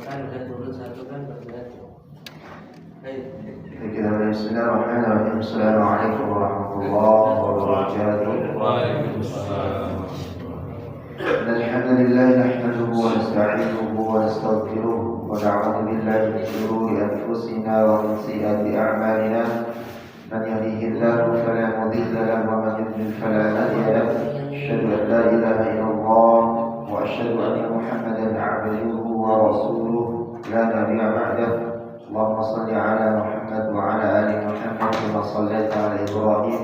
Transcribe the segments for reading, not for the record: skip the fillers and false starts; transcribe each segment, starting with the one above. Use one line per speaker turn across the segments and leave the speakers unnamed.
kan udah turun satu kan berarti.
Bismillahirrahmanirrahim. Assalamualaikum warahmatullahi wabarakatuh.
Waalaikumsalam.
Alhamdulillah nahmaduhu wa nasta'inuhu wa nastaghfiruh wa na'udzu billahi min shururi anfusina wa min sayyiati a'malina. Man yahdihillahu fala mudilla lahu wa man yudlil fala hadiya lahu. Asyhadu an la ilaha illallah wa asyhadu anna Muhammadan 'abduhu wa rasuluh la nabiyya ba'dahu. اللهم صل على محمد وعلى آل محمد كما صليت على إبراهيم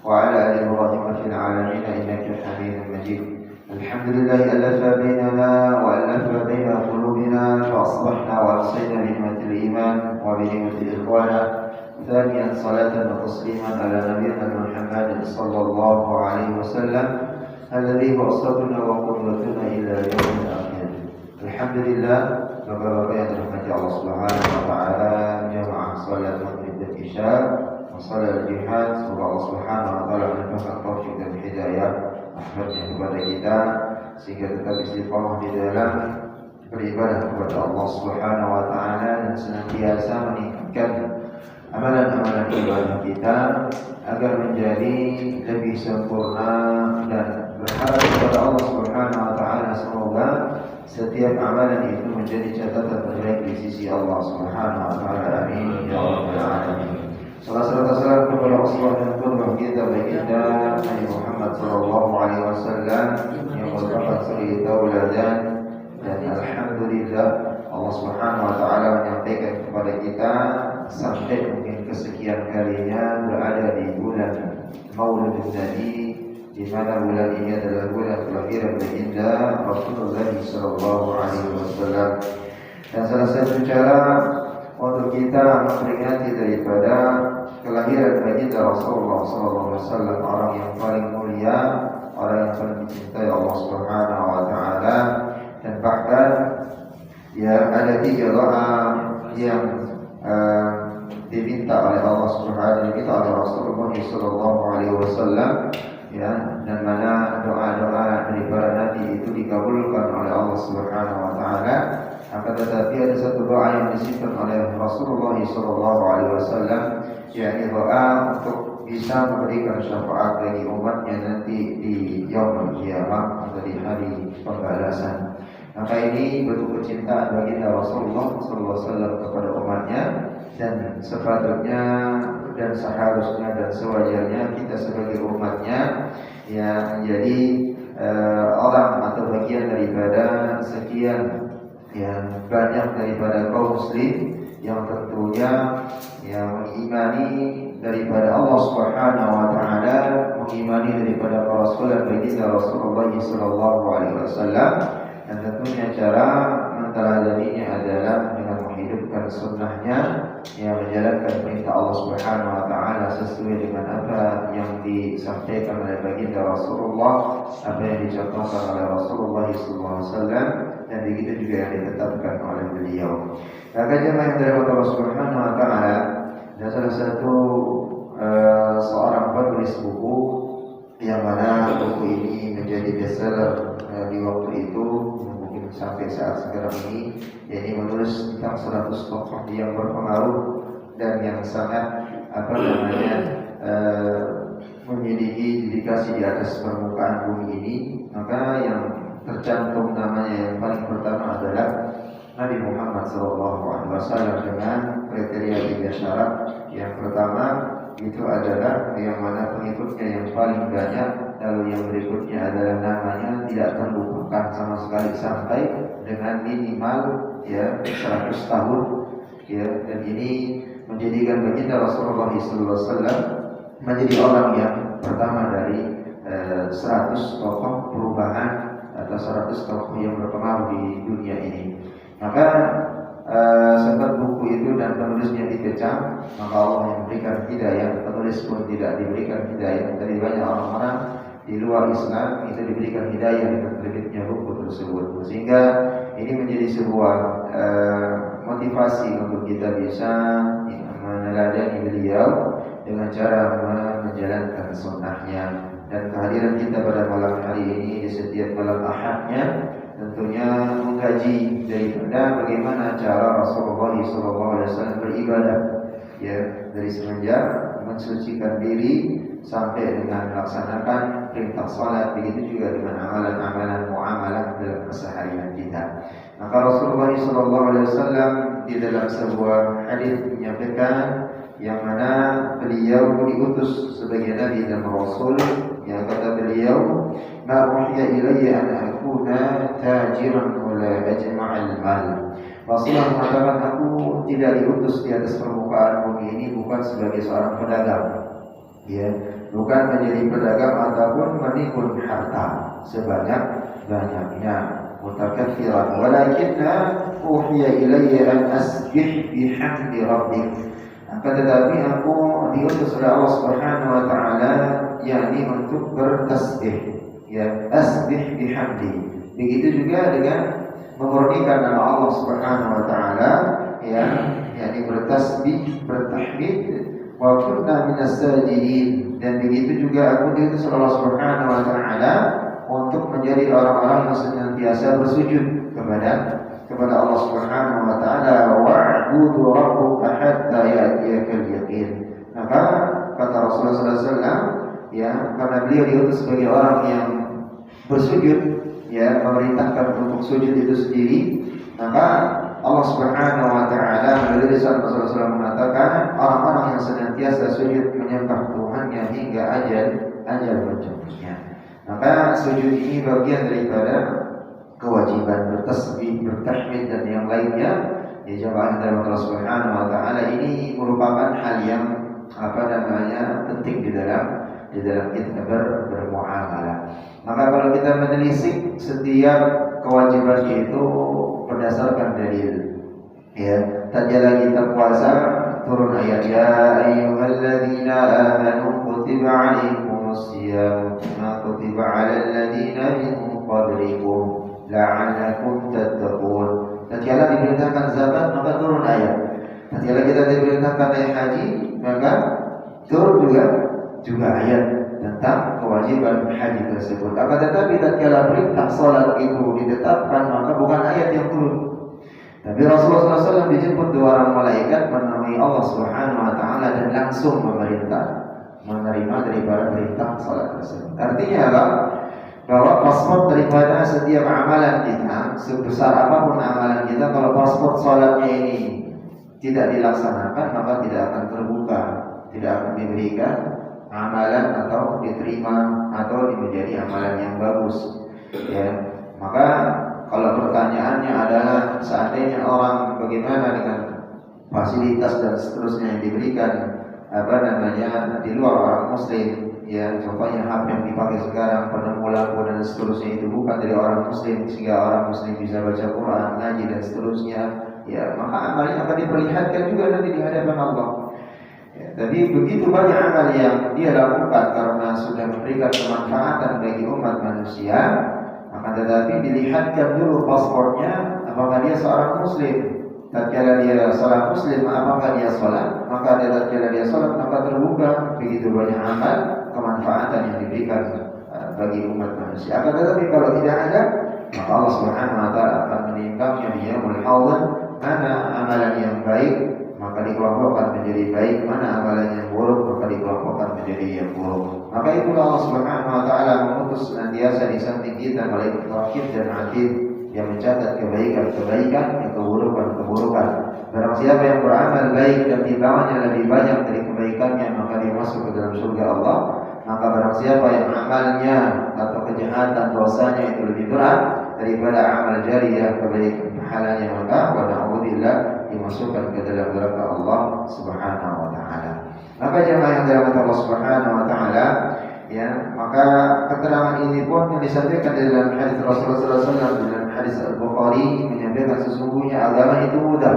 وعلى آل إبراهيم في العالمين إنك حميد مجيد. الحمد لله ألف بيننا وألف بين قلوبنا فأصبحنا وأمسينا بنعمة الإيمان وبنعمة الإخوان. ثانيا صلاة وتسليما على نبينا محمد صلى الله عليه وسلم الذي هو أسوتنا وقدوتنا إلى يوم الآخر. الحمد لله. Bapak-bapak yang dirahmati Allah Subhanahu wa taala, jamaah salat maghrib dan isya, salat jihad, semoga Allah Subhanahu wa taala memberikan taufik dan hidayah rahmatnya kepada kita sehingga tetap istiqamah di dalam beribadah kepada Allah Subhanahu wa taala dan senantiasa meningkatkan amalan-amalan ibadah kita agar menjadi lebih sempurna dan berharap kepada Allah Subhanahu wa taala semoga setiap amalan itu menjadi catatan terbaik di sisi Allah Subhanahu wa taala. Amin ya rabbal alamin. Salam kepada Rasulullah dan qudwah kita baginda Nabi Muhammad sallallahu alaihi wasallam yang merupakan suri tauladan, dan alhamdulillah Allah Subhanahu wa taala menyampaikan kepada kita sampai mungkin kesekian kalinya berada di bulan Maulid Nabi, di mana bulan ini adalah bulan kelahiran baginda Rasulullah sallallahu alaihi wasallam. Dan salah satu cara untuk kita memperingati daripada kelahiran baginda Rasulullah sallallahu alaihi wasallam, orang yang paling mulia, orang yang paling dicintai Allah Subhanahu wa taala, dan bahkan ya ada 3 doa yang diminta oleh Allah Subhanahu wa taala oleh Rasulullah sallallahu alaihi wasallam, ya, dan mana doa-doa dari para nabi itu dikabulkan oleh Allah Subhanahu wa taala. Akan tetapi ada satu doa yang disimpan oleh Rasulullah sallallahu alaihi wasallam, yakni doa untuk bisa memberikan syafaat bagi umatnya nanti di yaumul qiyamah atau di hari pembalasan. Maka ini bentuk kecintaan baginda Rasulullah sallallahu alaihi wasallam kepada umatnya, dan sepatutnya dan seharusnya dan sewajarnya kita sebagai umatnya yang menjadi orang atau bagian daripada sekian yang banyak daripada kaum muslim yang tentunya yang mengimani daripada Allah Subhanahu wa taala, mengimani daripada rasul baginda Rasulullah sallallahu alaihi wasallam, dan tentunya cara menteladaninya adalah dengan menghidupkan sunnahnya, yang menjalankan perintah Allah Subhanahu wa taala sesuai dengan apa yang disampaikan oleh baginda Rasulullah, apa yang dicontohkan oleh Rasulullah sallallahu alaihi wasallam, dan begitu juga yang ditetapkan oleh beliau. Maka jemaah yang dirahmati Allah Subhanahu wa taala, dan salah satu seorang penulis buku yang mana buku ini menjadi bestseller di waktu itu, mungkin sampai saat sekarang ini, yaitu menulis tentang 100 tokoh yang berpengaruh dan yang sangat memiliki dedikasi di atas permukaan bumi ini. Maka yang tercantum namanya yang paling pertama adalah Nabi Muhammad SAW dengan kriteria 3 syarat. Yang pertama itu adalah yang mana pengikutnya yang paling banyak, lalu yang berikutnya adalah namanya tidak terlupakan sama sekali sampai dengan minimal 100 tahun, ya. Dan ini menjadikan baginda Rasulullah SAW menjadi orang yang pertama dari 100 tokoh perubahan atau 100 tokoh yang berpengaruh di dunia ini. Maka sebab buku itu dan penulisnya dikecam, maka Allah yang memberikan hidayah, penulis pun tidak diberikan hidayah. Dari banyak orang-orang di luar Islam itu diberikan hidayah dengan terbitnya buku tersebut, sehingga ini menjadi sebuah motivasi untuk kita bisa meneladani beliau dengan cara menjalankan sunnahnya. Dan kehadiran kita pada malam hari ini di setiap malam Ahadnya tentunya mengkaji mengkaji daripada bagaimana cara Rasulullah SAW beribadah, ya, dari semenjak mensucikan diri sampai dengan melaksanakan perintah salat, begitu juga dengan amalan-amalan muamalah dalam keseharian kita. Maka Rasulullah SAW di dalam sebuah hadis menyampaikan yang mana beliau diutus sebagai nabi dan rasul, yang kata beliau, "Ma uhiya ilayya an akuna tajiran wa la ajma'al mal." Rasulullah mengatakan, aku tidak diutus di atas permukaan bumi ini bukan sebagai seorang pedagang, ya, bukan menjadi pedagang ataupun menimbun harta sebanyak-banyaknya, mutakatsiran, walakinna uhiya ilayya an asbih bihamdi rabbik. Akan tetapi aku diutus oleh Allah Subhanahu wa taala, yakni untuk bertasbih, ya, asbih bihamdi. Begitu juga dengan memurnikan nama Allah Subhanahu wa taala, ya, yakni bertasbih, bertahmid, wa kunna minas sajidin. Dan begitu juga aku diutus oleh Allah Subhanahu wa taala untuk menjadi orang-orang yang senantiasa bersujud kepada Allah Subhanahu wa taala, wa'budu rabbuka hatta ya'tiyakal yaqin. Maka kata Rasulullah sallallahu alaihi wasallam, ya, karena beliau diutus sebagai orang yang bersujud, ya, memerintahkan untuk sujud itu sendiri, maka Allah Subhanahu wa taala melalui lisan Rasulullah SAW mengatakan orang-orang yang senantiasa sujud menyembah Tuhannya hingga ajal menjemputnya. Maka sujud ini bagian daripada kewajiban bertasbih, bertahmid dan yang lainnya. Ya, jamaah dalam Allah Subhanahu wa taala, ini merupakan hal yang penting di dalam kita bermuamalah. Maka kalau kita menelisik setiap kewajiban itu berdasarkan dalil, ya, tatkala kita puasa turun ayat, ya ayyuhalladzina amanu kutiba 'alaikumus shiyam kama kutiba 'alal ladzina min qablikum la'allakum tattaqun. Tatkala diperintahkan zakat maka turun ayat. Tatkala kita diperintahkan naik haji maka turun juga ayat tentang kewajiban haji tersebut. Akan tetapi tatkala perintah salat itu ditetapkan maka bukan ayat yang turun. Tapi Rasulullah SAW dijemput dua orang malaikat menemui Allah Subhanahu wa taala dan langsung menerima daripada perintah salat tersebut. Artinya apa? Bahwa paspor daripada setiap amalan kita, sebesar apapun amalan kita, kalau paspor salatnya ini tidak dilaksanakan maka tidak akan terbuka, tidak akan diberikan amalan atau diterima atau menjadi amalan yang bagus, ya. Maka kalau pertanyaannya adalah seandainya orang bagaimana dengan fasilitas dan seterusnya yang diberikan di luar orang muslim, ya, contohnya HP yang dipakai sekarang, penemu lampu dan seterusnya itu bukan dari orang muslim sehingga orang muslim bisa baca Quran, ngaji dan seterusnya, ya, maka amalnya akan diperlihatkan juga nanti di hadapan Allah. Ya, tapi begitu banyak amal yang dia lakukan karena sudah memberikan kemanfaatan bagi umat manusia, maka tetapi dilihatkan dulu paspornya apakah dia seorang muslim. Tatkala dia seorang muslim, apakah dia sholat, maka tatkala dia sholat maka terbuka begitu banyak amal kemanfaatan yang diberikan bagi umat manusia. Akan tetapi kalau tidak ada, maka Allah Subhanahu wa taala akan menimbangnya di yaumul haud, mana amalan yang baik maka dikelompokkan menjadi baik, mana amalan yang buruk maka dikelompokkan menjadi yang buruk. Maka itulah Allah Subhanahu wa taala mengutus senantiasa di samping kita malaikat raqib dan atid yang mencatat kebaikan-kebaikan dan keburukan-keburukan. Barang siapa yang beramal baik dan timbangannya lebih banyak dari kebaikannya maka dia masuk ke dalam surga Allah. Maka barang siapa yang amalnya atau kejahatan dosanya itu lebih berat daripada amal jariyah kebaikan pahalanya, maka wa na'udzubillah dimasukkan ke dalam neraka Allah Subhanahu wa taala. Maka jemaah yang dirahmati Allah Subhanahu wa taala, ya, maka keterangan ini pun yang disampaikan dalam hadis Rasulullah SAW, dalam hadis Al-Bukhari menyampaikan sesungguhnya agama itu mudah.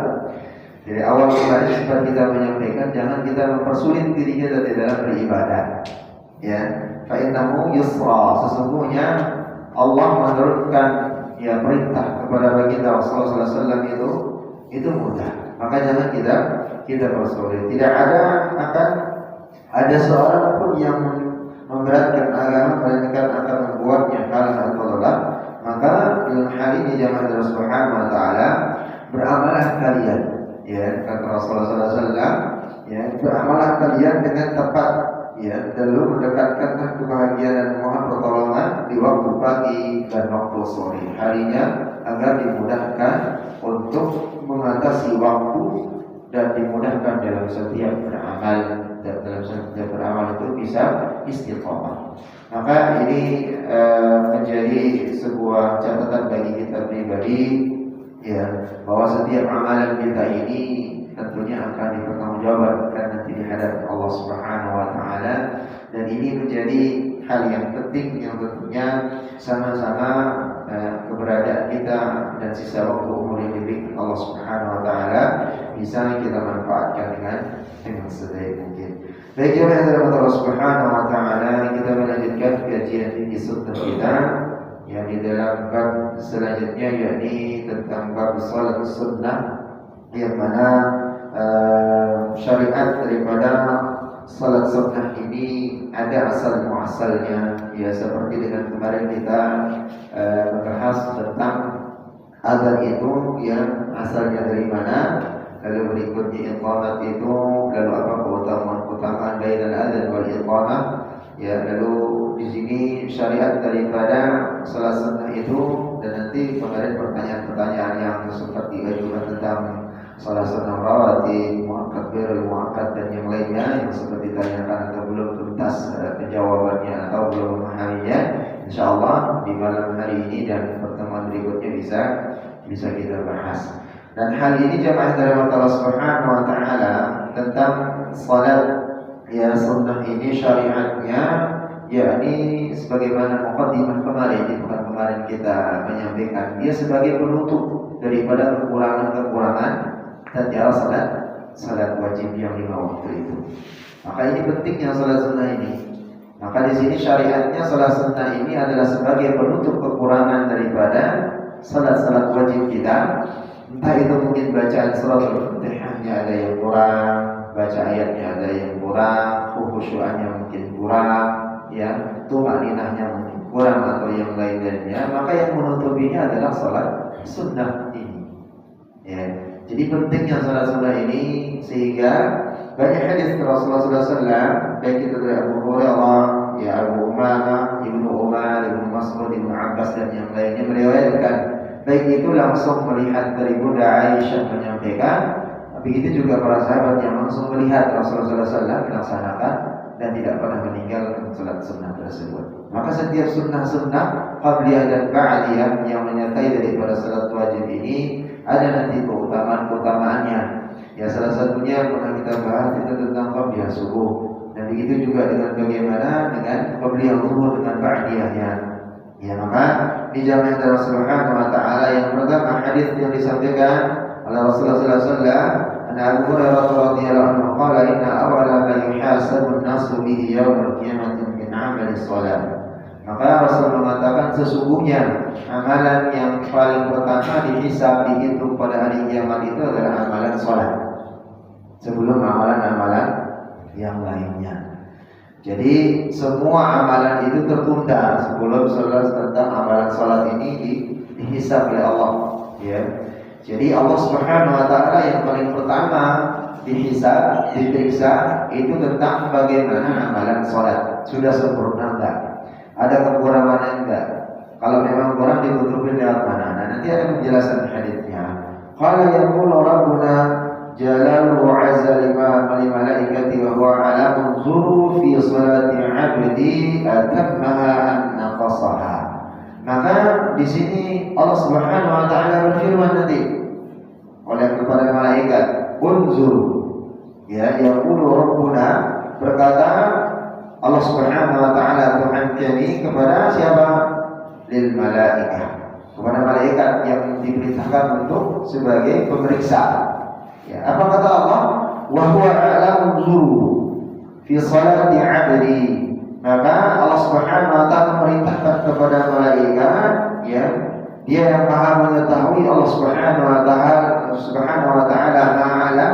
Dari awal kemarin sempat kita menyampaikan jangan kita mempersulit diri kita di dalam beribadah. Ya, fa innahu yusra, sesungguhnya Allah menurunkan, ya, perintah kepada baginda Rasulullah SAW itu mudah. Maka jangan kita persulit. Tidak akan ada seorang pun yang memberatkan agama melainkan akan membuatnya kalah atau lelah. Maka dalam hal ini jamaah Allah Subhanahu wa beramalah kalian dengan tepat, ya, lalu mendekatkanlah kebahagiaan dan mohon pertolongan di waktu pagi dan waktu sore harinya agar dimudahkan untuk mengatasi waktu dan dimudahkan dalam setiap beramal, dan dalam setiap beramal itu bisa istiqomah. Maka ini menjadi sebuah catatan bagi kita pribadi, ya, bahwa setiap amalan kita ini tentunya akan dipertanggungjawabkan nanti di hadapan Allah Subhanahu wa taala, dan ini menjadi hal yang penting yang tentunya sama-sama keberadaan kita dan sisa waktu umur yang diberikan Allah Subhanahu wa taala bisa kita manfaatkan dengan sebaik mungkin. Baik, jemaah yang Allah Subhanahu wa taala, kita melanjutkan kajian fikih sunnah kita yang di dalam bab selanjutnya, yakni tentang bab salat sunnah, yang mana syariat daripada salat sunnah ini ada asal muasalnya, ya, seperti dengan kemarin kita membahas tentang azan itu yang asalnya dari mana, lalu berikutnya iqamat itu, lalu apa keutamaan bainal azan wal iqamah, ya, lalu di sini syariat daripada salat sunnah itu, dan nanti kemarin pertanyaan-pertanyaan yang sempat diajukan tentang salat sunnah rawatib, muakkad, ghairul muakkad, dan yang lainnya yang seperti ditanyakan atau belum tuntas penjawabannya atau belum memahaminya, insyaallah di malam hari ini dan pertemuan berikutnya bisa kita bahas. Dan hal ini jemaah dari Allah Subhanahu wa taala tentang salat, ya, sunnah ini syariatnya, yakni sebagaimana muqaddimah kemarin, di pekan kemarin kita menyampaikan, dia sebagai penutup daripada kekurangan-kekurangan tatkala salat wajib yang 5 waktu itu. Maka ini pentingnya salat sunnah ini. Maka di sini syariatnya salat sunnah ini adalah sebagai penutup kekurangan daripada salat-salat wajib kita. Entah itu mungkin bacaan suratul Fatihahnya ada yang kurang, baca ayatnya ada yang kurang, khusyuannya mungkin kurang, ya, tumaninahnya mungkin kurang atau yang lain-lainnya. Maka yang menutupinya adalah salat sunnah ini, ya. Jadi pentingnya salat sunnah ini, sehingga banyak hadis Rasulullah SAW, baik itu dari Abu Hurairah, ya, Abu Umamah, Ibnu Umar, Ibnu Mas'ud, Ibnu Abbas, dan yang lainnya meriwayatkan, baik itu langsung melihat dari Bunda Aisyah menyampaikan, begitu juga para sahabat yang langsung melihat Rasulullah SAW melaksanakan dan tidak pernah meninggalkan salat sunnah tersebut. Maka setiap sunnah-sunnah qabliyah dan ba'diyah yang menyertai daripada salat wajib ini ada nanti keutamaan-keutamaannya. Ya, salah satunya pernah kita bahas itu tentang qabliyah subuh, dan begitu juga dengan bagaimana dengan qabliyah zuhur dengan ba'diyahnya. Ya, maka di jamaah Allah Subhanahu wa taala yang pertama hadis yang disampaikan oleh Rasulullah sallallahu alaihi wasallam, Abu Hurairah radhiyallahu anhu qala inna awwala ma yuhasabu an-nasu bihi yaumil qiyamati min 'amali shalah. Maka Rasul mengatakan sesungguhnya amalan yang paling pertama dihisab, dihitung pada hari kiamat itu adalah amalan salat, sebelum amalan-amalan yang lainnya. Jadi semua amalan itu tertunda sebelum tentang amalan salat ini dihisab oleh Allah, ya. Jadi Allah Subhanahu wa taala yang paling pertama dihisab, diperiksa itu tentang bagaimana amalan salat, sudah sempurna enggak? Ada kekurangannya enggak? Kalau memang kurang ditutupin lewat mana? Nah, nanti ada penjelasan hadisnya. Qala yaqulu rabbuna jalalu 'azza li malaikati wa huwa 'ala unzuru fi salati 'abdi atammaha an naqasaha. Maka di sini Allah Subhanahu wa taala berfirman nanti oleh kepada malaikat, unzur, ya, yaqulu rabbuna, berkata Allah Subhanahu wa taala Tuhan kami kepada siapa? Lil malaikah, kepada malaikat yang diperintahkan untuk sebagai pemeriksa. Ya, apa kata Allah? Wa huwa a'lamu dzuru fi salati 'abdi. Maka Allah Subhanahu wa taala memerintahkan kepada malaikat, ya, dia yang Maha mengetahui. Allah Subhanahu wa taala ma'alam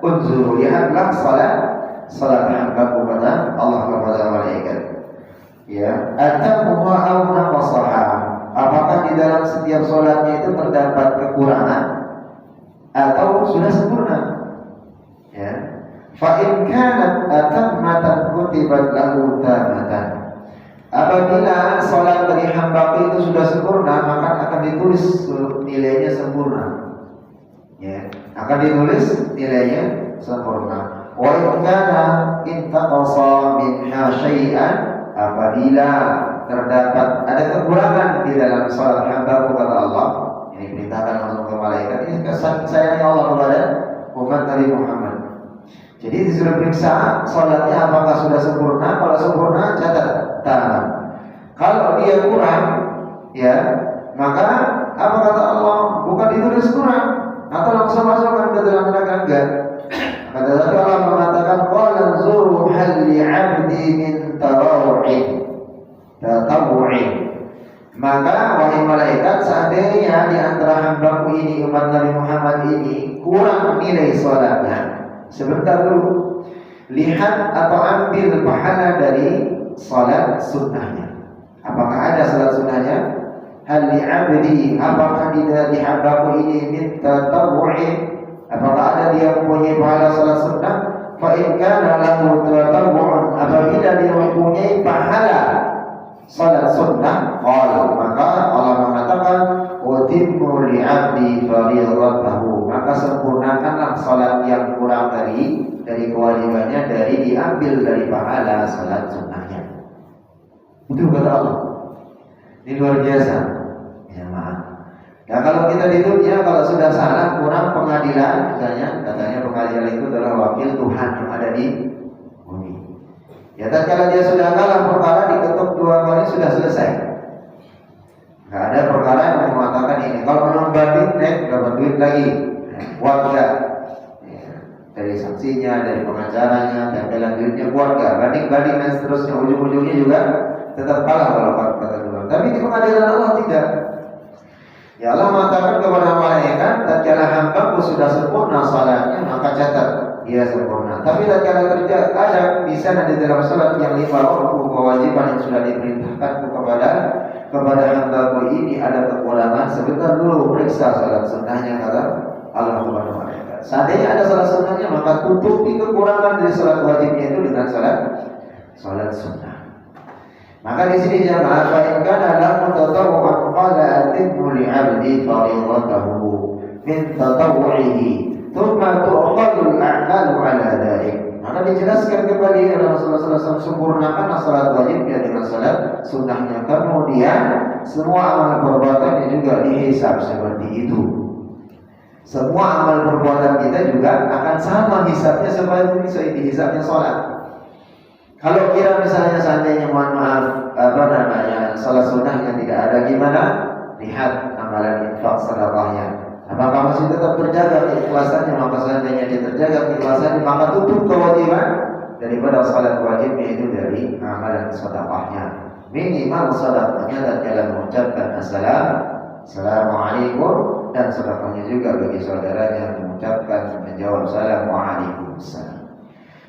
unzuru, lihatlah salat hamba kepada Allah, kepada malaikat, ya, atamuha aw naqasaha, apakah di dalam setiap salatnya itu terdapat kekurangan atau sudah sempurna, ya. Fa in sholat dari hamba itu sudah sempurna, maka akan ditulis nilainya sempurna. Ya, akan ditulis nilainya sempurna. Wa in kana intaqasa minha syai'an, apabila terdapat ada kekurangan di dalam sholat hamba kepada Allah, ini perintahkan langsung ke malaikat. Ini kesan sayangnya Allah kepada umat Nabi Muhammad. Jadi disuruh periksa sholatnya apakah sudah sempurna. Kalau sempurna, catat tangan. Kalau dia kurang, ya, maka apa kata Allah? Bukan ditulis kurang atau langsung masukkan ke dalam neraka, enggak. Kata Allah mengatakan, qala zuru hal li'abdi min tatawu'in. Maka wahai malaikat, seandainya di antara hambaku ini, umat Nabi Muhammad ini, kurang nilai sholatnya, sebentar dulu, lihat atau ambil pahala dari sholat sunnahnya. Apakah ada sholat sunnahnya? Hal li'abdi, apakah di hambaku ini min tatawu'in, apakah ada dia mempunyai pahala sholat sunnah? Fa in kana lahu tatawu'un, apabila dia mempunyai pahala salat sunnah, maka Allah mengatakan wa timmu li'abdi fardhatahu, maka sempurnakanlah salat yang kurang dari kewajibannya, dari diambil dari pahala salat sunnahnya. Itu kata Allah. Ini luar biasa. Ya, maaf. Nah, kalau kita di dunia, kalau sudah salah, kurang pengadilan, misalnya, katanya pengadilan itu adalah wakil Tuhan yang ada di bumi. Ya, dan kalau dia sudah kalah perkara, diketuk 2 kali sudah selesai. Nggak ada perkara yang mengatakan ini. Kalau menang banding, dapat duit lagi. Warga, ya, dari saksinya, dari pengacaranya, tempelan duitnya keluarga. Banding dan seterusnya, ujung-ujungnya juga tetap kalah kalau kata Tuhan. Tapi di pengadilan Allah tidak. Ya, Allah mengatakan kepada malaikat, tatkala hambaku sudah sempurna salatnya, maka catat dia sempurna. Tapi tatkala terjadi ada di sana di dalam salat yang 5 rukun kewajiban yang sudah diperintahkan kepada hambaku ini ada kekurangan, sebentar dulu periksa salat sunnahnya, kata Allah kepada malaikat. Seandainya ada salat sunnahnya, maka tutupi kekurangan dari salat wajibnya itu dengan salat sunnah. Maka di sini jamaah, fa in kana lahu tatawwu'an qala atimmu li'abdi fardhatahu min tatawwu'ihi thumma tu'khadhu al-a'malu 'ala dhalik. Maka dijelaskan kembali Rasulullah SAW, sempurnakan salat wajibnya dengan salat sunnahnya, kemudian semua amal perbuatannya juga dihisab seperti itu. Semua amal perbuatan kita juga akan sama hisabnya seperti dihisabnya salat. Kalau kira misalnya seandainya mohon maaf salat sunnahnya tidak ada, gimana? Lihat amalan infak sedekahnya. Apakah masih tetap terjaga keikhlasannya? Maka seandainya dia terjaga keikhlasannya, maka tutup kewajiban daripada salat wajibnya itu dari amalan sedekahnya. Minimal sedekahnya tatkala mengucapkan assalamualaikum, dan sedekahnya juga bagi saudaranya mengucapkan menjawab salam waalaikumsalam.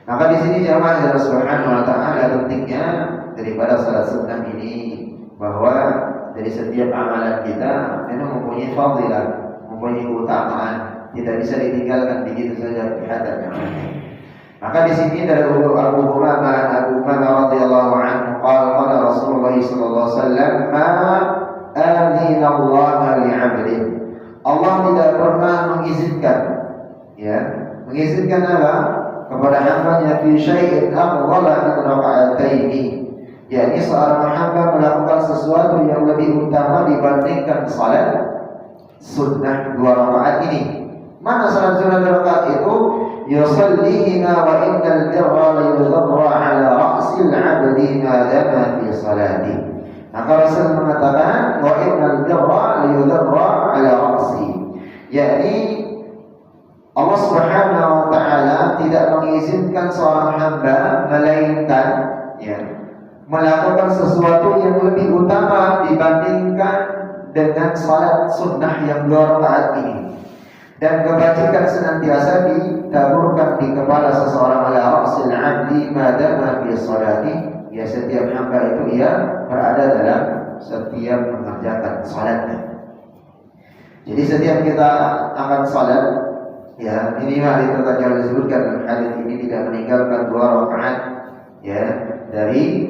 Maka di sini jamaah Allah Subhanahu wa taala pentingnya daripada salat sunnah ini, bahwa dari setiap amalan kita memang mempunyai fadilah, mempunyai keutamaan, tidak bisa ditinggalkan begitu saja kelihatan. Maka di sini dari Abu Umamah radhiyallahu anhu qala Rasulullah sallallahu alaihi wasallam, ma adina Allah li'abdin, Allah tidak pernah mengizinkan, ya, mengizinkan apa? Kepada hambanya fi syai'in afdhala min raka'ataini, yakni seorang hamba melakukan sesuatu yang lebih utama dibandingkan salat sunnah 2 rakaat ini. Mana salat sunnah 2 rakaat itu? Yusallihima wa innal birra la yudhra 'ala ra'sil 'abdi ma dama fi salati. Maka Rasul mengatakan wa innal birra la yudhra 'ala ra'si, yakni Allah Subhanahu wa taala tidak mengizinkan seorang hamba melainkan, ya, melakukan sesuatu yang lebih utama dibandingkan dengan salat sunnah yang 2 rakaat ini. Dan kebajikan senantiasa ditaburkan di kepala seseorang ala ra'sil 'abdi ma dama fi salati, ya, setiap hamba itu ia berada dalam setiap mengerjakan salatnya. Jadi setiap kita akan salat, ya, minimal itu tadi yang disebutkan dalam hadis ini, tidak meninggalkan 2 rakaat, ya, dari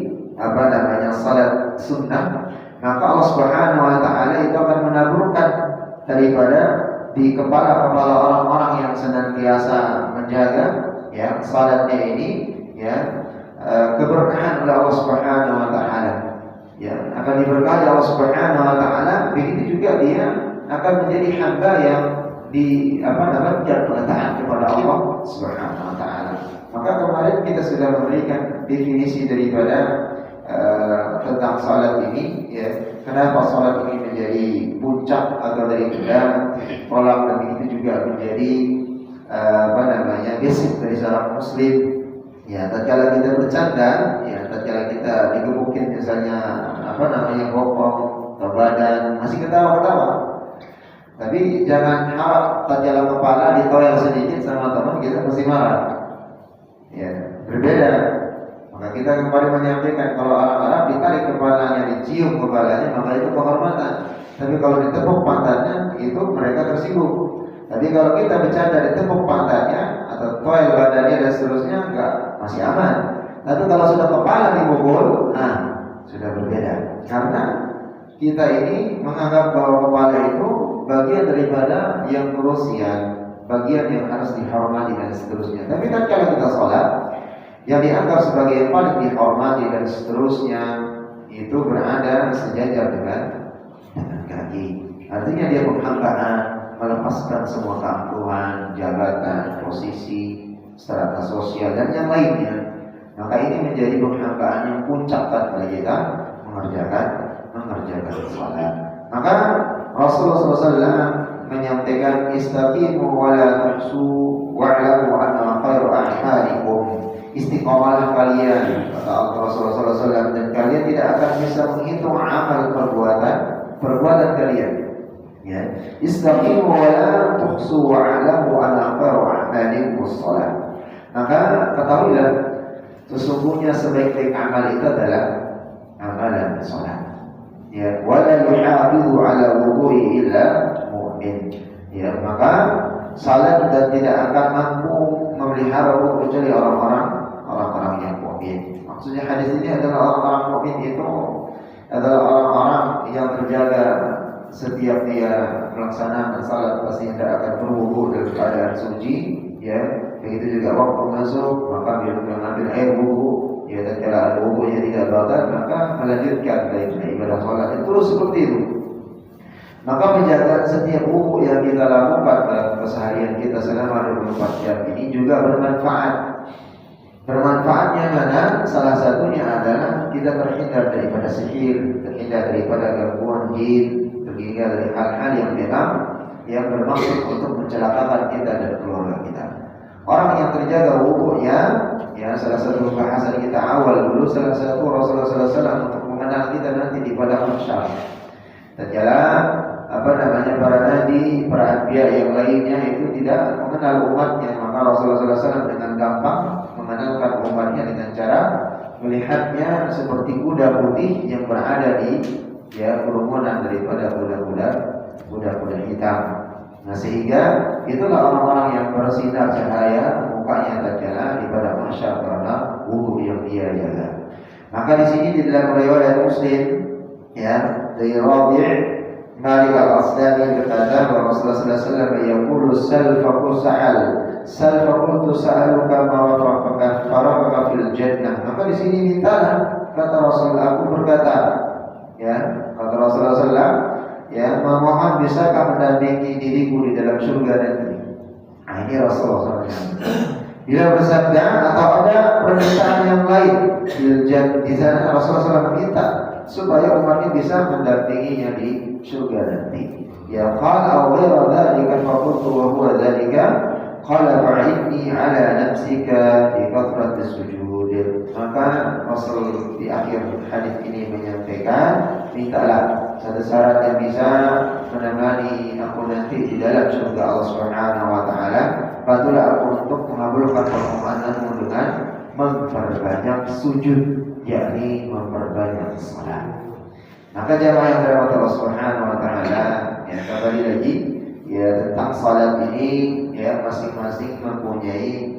salat sunnah, maka Allah Subhanahu wa taala itu akan menaburkan daripada di kepala-kepala orang-orang yang senantiasa menjaga ya salatnya ini ya keberkahan oleh Allah Subhanahu wa taala. Ya, akan diberkahi Allah Subhanahu wa taala, begitu juga dia akan menjadi hamba yang taat kepada Allah Subhanahu wa taala. Maka kemarin kita sudah memberikan definisi daripada tentang salat ini ya. Kenapa salat ini menjadi puncak atau daripada kolam, dan begitu juga menjadi basic dari seorang muslim. Ya, tatkala kita bercanda, ya tatkala kita digebukin misalnya bokong atau badan, masih ketawa-ketawa. Tapi jangan harap tatkala kepala ditoel sedikit sama teman kita mesti marah. Ya, berbeda. Maka kita kembali menyampaikan kalau orang Arab ditarik kepalanya, dicium kepalanya, maka itu penghormatan. Tapi kalau ditepuk pantatnya, itu mereka tersinggung. Tapi kalau kita bercanda ditepuk pantatnya atau toel badannya dan seterusnya, enggak, masih aman. Tapi kalau sudah kepala dipukul, sudah berbeda. Karena kita ini menganggap bahwa kepala itu bagian daripada yang krusial, bagian yang harus dihormati dan seterusnya. Tapi kan kalau kita sholat, yang dianggap sebagai yang paling dihormati dan seterusnya itu berada sejajar dengan kaki. Artinya dia penghambaan, melepaskan semua keangkuhan, jabatan, posisi, strata sosial dan yang lainnya. Maka ini menjadi penghambaan yang puncak tatkala kita mengerjakan salat. Maka Rasulullah SAW menyampaikan istaqimu wa la tuhsu wa'lamu anna khairu a'malikum. Istiqamalah kalian, kata Rasulullah SAW, dan kalian tidak akan bisa menghitung amal perbuatan kalian. Ya, istaqimu wa la tuhsu wa'lamu anna khairu a'malikum as-shalah. Maka ketahuilah sesungguhnya sebaik-baik amal itu adalah amalan salat. Ya, wala yuhafidhu ala wudu'i illa mu'min. Ya, maka salat dan tidak akan mampu memelihara wudu kecuali orang-orang yang mukmin. Maksudnya hadis ini adalah orang-orang mukmin itu adalah orang-orang yang terjaga setiap dia melaksanakan salat pasti tidak akan berwudu dalam keadaan suci. Ya, begitu juga waktu masuk maka dia mengambil air wudu. Ya, tatkala ada wudunya tidak batal maka melanjutkan dari ibadah salat itu terus seperti itu. Maka menjaga setiap wudu yang kita lakukan dalam keseharian kita selama 24 jam ini juga bermanfaat. Bermanfaatnya mana? Salah satunya adalah kita terhindar daripada sihir, terhindar daripada gangguan jin, terhindar dari hal-hal yang memang yang bermaksud untuk mencelakakan kita dan keluarga kita. Orang yang terjaga wudunya, ya salah satu bahasan kita awal dulu, salah satu Rasulullah SAW untuk mengenal kita nanti di padang mahsyar. Tatkala para nabi, para anbiya yang lainnya itu tidak mengenal umatnya, maka Rasulullah SAW dengan gampang mengenalkan umatnya dengan cara melihatnya seperti kuda putih yang berada di kerumunan daripada kuda-kuda hitam. Nah, sehingga itulah orang-orang yang bersinar cahaya mukanya tatkala di padang mahsyar karena wudu yang dia jaga. Maka di sini di dalam riwayat Muslim dari Rabi' Malik al-Aslami berkata bahwa Rasulullah SAW yaqulu salfaqu sa'altu sa'aluka ma wafaqaka fil jannah. Maka di sini mintalah, kata Rasul, aku berkata, kata Rasulullah SAW, memohon bisakah mendampingi diriku di dalam surga nanti. Ini Rasulullah SAW. Bila bersabda atau ada permintaan yang lain di sana, Rasulullah SAW minta supaya umat ini bisa mendampinginya di surga nanti. Ya qala aw ghayra dzalika faqultu wa huwa dzalika qala fa'inni ala nafsika bi kathrati sujud. Maka Rasul di akhir hadis ini menyampaikan, mintalah satu syarat yang bisa menemani aku nanti di dalam surga Allah Subhanahu wa taala. Bantulah aku untuk mengabulkan permohonanmu dengan memperbanyak sujud, yakni memperbanyak salat. Maka jamaah yang dirahmati Allah Subhanahu wa taala, kembali lagi tentang salat ini masing-masing mempunyai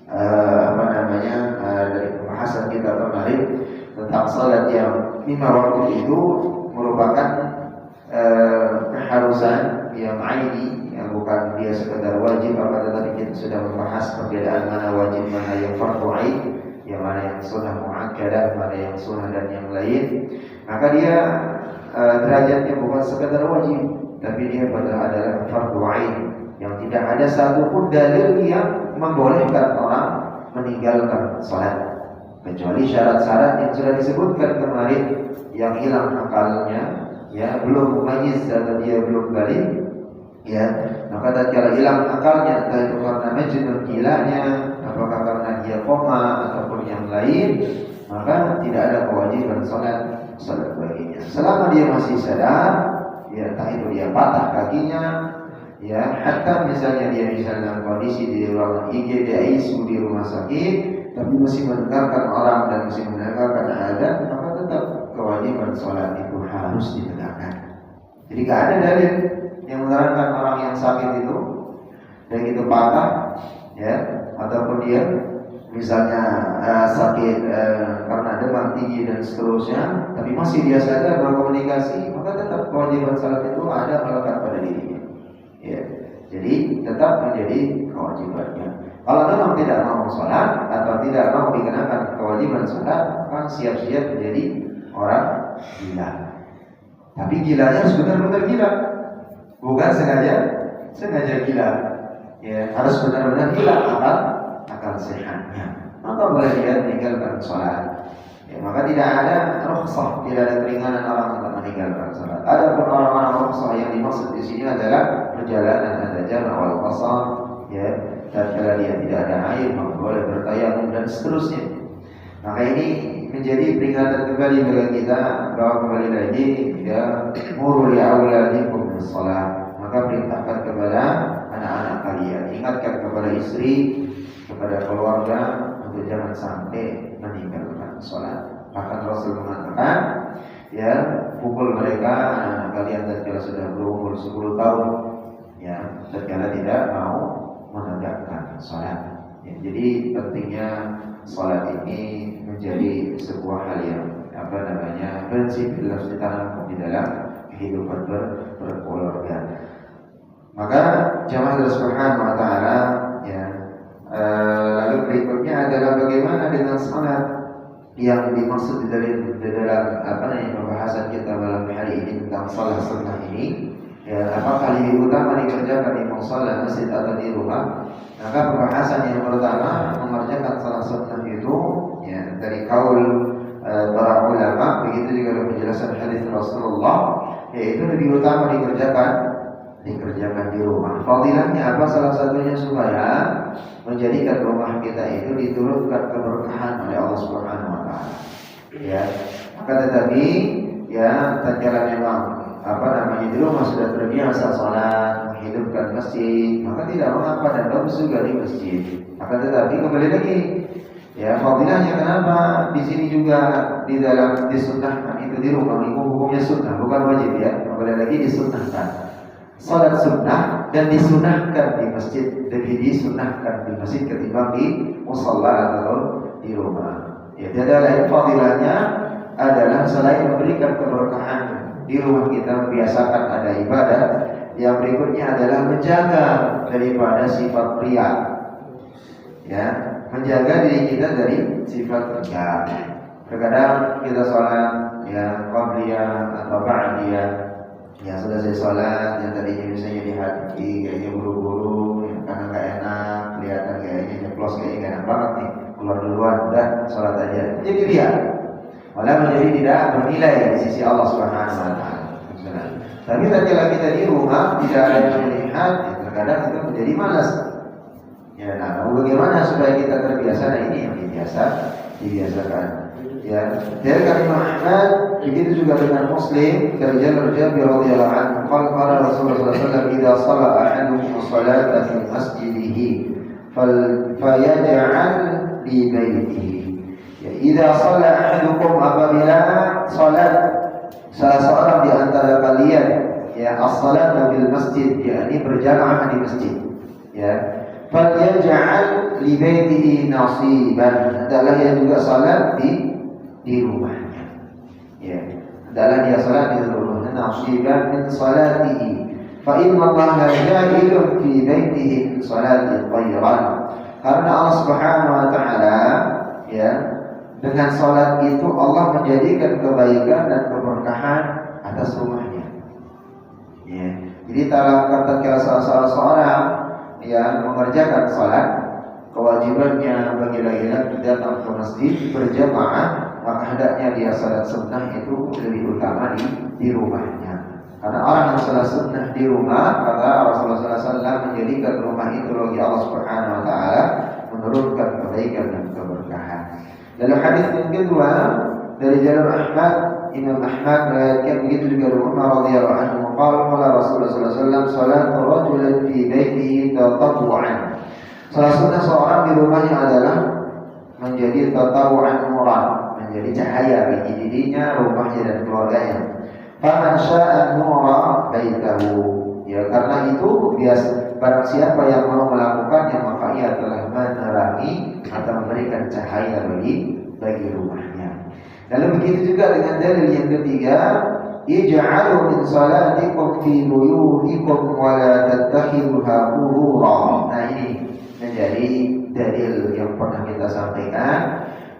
dari pembahasan kita kemarin tentang salat yang 5 waktu itu merupakan keharusan yang aini, yang bukan dia sekedar wajib, akan tetapi kita sudah membahas perbedaan mana wajib, mana yang fardu ain, yang mana yang sunnah muakkadah, mana yang sunnah dan yang lain. Maka dia derajatnya bukan sekedar wajib, tapi dia adalah fardu ain, yang tidak ada satupun dalil yang membolehkan orang meninggalkan salat, kecuali syarat-syarat yang sudah disebutkan kemarin, yang hilang akalnya, ya, belum mumayyiz atau dia belum balik, ya, maka tatkala hilang akalnya, entah itu karena majnun gilanya, apakah karena dia koma ataupun yang lain, maka tidak ada kewajiban salat baginya. Selama dia masih sadar, ya, entah itu dia patah kakinya, ya, hatta misalnya dia dalam kondisi di ruangan IGD, ICU di rumah sakit, tapi masih mendengarkan orang dan masih mendengarkan azan, maka tetap kewajiban salat itu harus ditegakkan. Jadi tidak ada dalil yang menerangkan orang yang sakit itu, dan itu patah, ya, ataupun dia misalnya sakit karena demam tinggi dan seterusnya, tapi masih dia sadar berkomunikasi, maka tetap kewajiban salat itu ada melekat pada dirinya. Ya, jadi tetap menjadi kewajibannya. Kalau memang tidak mau sholat atau tidak mau dikenakan kewajiban sholat, maka siap-siap menjadi orang gila. Tapi gilanya harus benar-benar gila, bukan sengaja gila. Ya, harus benar-benar gila akal sehatnya. Maka boleh dia meninggalkan sholat. Ya, maka tidak ada rukhsah, tidak ada keringanan orang untuk meninggalkan sholat. Adapun orang-orang rukhsah yang dimaksud di sini adalah perjalanan adzan awal qasar, ya, tatkala dia tidak ada air, maka boleh bertayamum dan seterusnya. Maka ini menjadi peringatan kembali bagi kita bahwa kembali lagi, ya, muru li auladikum bis shalah. Maka perintahkan kepada anak-anak kalian, ingatkan kepada istri, kepada keluarga untuk jangan sampai meninggalkan sholat. Bahkan Rasul mengatakan, ya, pukul mereka anak-anak kalian tatkala sudah berumur 10 tahun, ya, tatkala tidak mau menegakkan sholat. Ya, jadi pentingnya sholat ini menjadi sebuah hal yang prinsip harus ditanamkan di dalam kehidupan berkeluarga. Maka jamaah Allah Subhanahu wa taala, ya, lalu berikutnya adalah bagaimana dengan salat yang dimaksud di dalam pembahasan kita malam hari ini tentang salat sunnah ini. Ya, apakah lebih utama dikerjakan di musalla masjid atau di rumah? Maka pembahasan yang pertama mengerjakan salat sunnah itu, ya, dari kaul para ulama, begitu juga dalam penjelasan hadis Rasulullah, yaitu lebih utama dikerjakan di rumah. Fadilahnya apa? Salah satunya supaya menjadikan rumah kita itu diturunkan keberkahan oleh Allah Subhanahu wa taala. Ya. Maka tetapi, ya, tatkala memang di rumah sudah terbiasa salat, menghidupkan masjid, maka tidak mengapa dan bagus juga di masjid. Maka tetapi kembali lagi, ya, fadilahnya kenapa di sini juga di dalam disunnahkan itu di rumah, hukumnya sunnah bukan wajib, ya. Kembali lagi disunnahkan. Salat sunnah dan disunahkan di masjid, lebih disunahkan di masjid ketimbang di musalla atau di rumah. Ya, tidak lain fadilahnya adalah selain memberikan keberkahan di rumah kita, membiasakan ada ibadah, yang berikutnya adalah menjaga daripada sifat riya. Ya, menjaga diri kita dari sifat riya. Terkadang kita sholat, ya, qabliyah atau ba'diyah, ya, selesai sholat, yang tadinya misalnya di hati kayaknya buru-buru, ya, karena nggak enak, kelihatan kayaknya nyeplos, kayaknya nggak enak banget nih, keluar duluan, udah sholat aja, jadi riya, malah menjadi tidak bernilai di sisi Allah Subhanahu wa taala. Tapi tatkala kita di rumah tidak ada yang melihat, ya, terkadang kita menjadi malas. Ya, nah, bagaimana supaya kita terbiasa? Nah, ini yang dibiasakan. Ya, dari Imam Ahmad, begitu juga dengan Muslim dari Jabir radhiyallahu anhu, qala Rasulullah sallallahu alaihi wasallam, "Idza shalla ahadukum shalata fi masjidihi fayaj'al li baitihi." Ya, idza shalla ahadukum, apabila salat salah seorang di antara kalian, ya, as-salatu bil masjid, yakni berjamaah di masjid, ya, falyaj'al li baitihi nasiban, adalah yang juga salat di di rumahnya. Ya, adalah dia salat di rumahnya. Nasiban min salatihi. Fa inna Allah ja'ilun fi baitihi min salati khairan. Karena Allah Subhanahu wa taala ya, dengan salat itu Allah menjadikan kebaikan dan keberkahan atas rumahnya. Ya. Jadi tatkala salah seorang yang mengerjakan salat, kewajibannya bagi laki-laki datang ke masjid berjamaah, maka hendaknya dia salat sunnah itu lebih utama di rumahnya. Karena orang yang salat sunnah di rumah, kata Rasulullah SAW, menjadikan rumah itu bagi Allah Subhanahu Wa Taala menurunkan kebaikan dan keberkahan. Lalu hadis yang kedua dari jalur Ahmad, Imam Ahmad meriwayatkan begitu juga dari Umar radhiyallahu anhu, qala Rasulullah sallallahu alaihi wasallam, salatu rajulin fi baitihi tatawwu'an. Salah sunnah seorang di rumahnya adalah menjadi tatawwu'an nuran, menjadi cahaya bagi dirinya, rumahnya dan keluarganya. Faman syaa'a nura baitahu. Ya, karena itu biasa barang siapa yang mau melakukannya maka ia telah menerangi atau memberikan cahaya bagi rumahnya. Lalu begitu juga dengan dalil yang ketiga, ij'alu min salatikum fi buyutikum wa la tattakhidhuha qubura. Nah, ini menjadi dalil yang pernah kita sampaikan.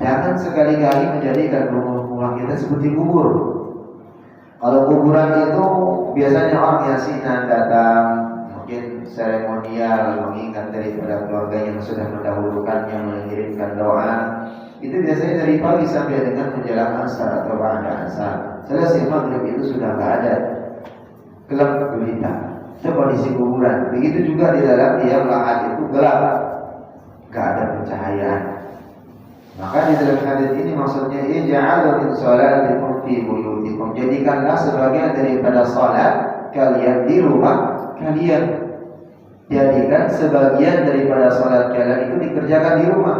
Jangan sekali-kali menjadikan rumah-rumah kita seperti kubur. Kalau kuburan itu biasanya orang yasinan datang, mungkin seremonial, mengingat daripada keluarga yang sudah mendahulukannya, mengirimkan doa. Itu biasanya dari pagi sampai dengan menjelang asar atau ba'da asar. Selesai maghrib itu sudah nggak ada, gelap gulita. Itu kondisi kuburan. Begitu juga di dalam dia lahat itu gelap, nggak ada pencahayaan. Maka di dalam hadis ini maksudnya ij'alu min salatikum fi buyutikum. Jadikanlah sebagian daripada salat kalian di rumah kalian. Jadikan sebagian daripada salat kalian itu dikerjakan di rumah.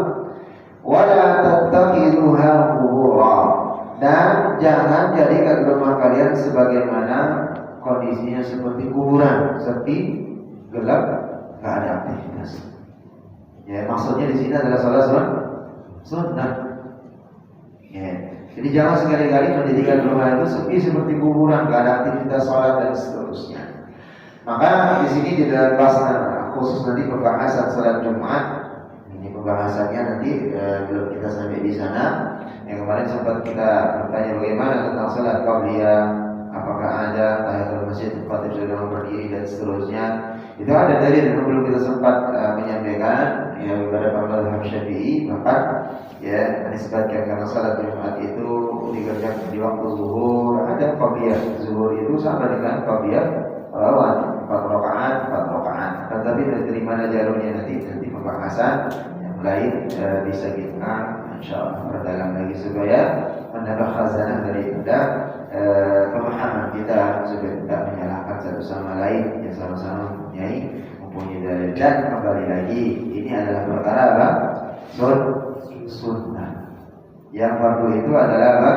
Wala tattakhidhuha qubura. Dan jangan jadikan rumah kalian sebagaimana kondisinya seperti kuburan, sepi, gelap, enggak ada aktivitas. Ya, maksudnya di sini adalah salat sunnah. Ya. Jadi jangan sekali-kali menjadikan rumah itu sepi seperti kuburan, enggak ada aktivitas salat dan seterusnya. Maka di sini di dalam bahasan khusus nanti pembahasan salat Jumat. Ini pembahasannya nanti belum kita sampai di sana. Yang kemarin sempat kita bertanya bagaimana tentang salat qabliyah, apakah ada tahiyatul masjid, tempat sudah berdiri dan seterusnya. Itu ada dalil yang belum kita sempat menyampaikan ya pada mazhab Syafi'i, maka ya disebutkan karena salat Jumat itu dikerjakan di waktu zuhur. Ada qabliyah zuhur itu sama dengan qabliyah lawan 4 rakaat. Tetapi dari mana jalurnya nanti pembahasan yang lain bisa kita insyaallah perdalam lagi supaya menambah khazanah daripada pemahaman kita supaya tidak menyalahkan satu sama lain, yang sama-sama mempunyai dalil. Dan kembali lagi ini adalah perkara apa? Sunnah. Yang fardu itu adalah apa?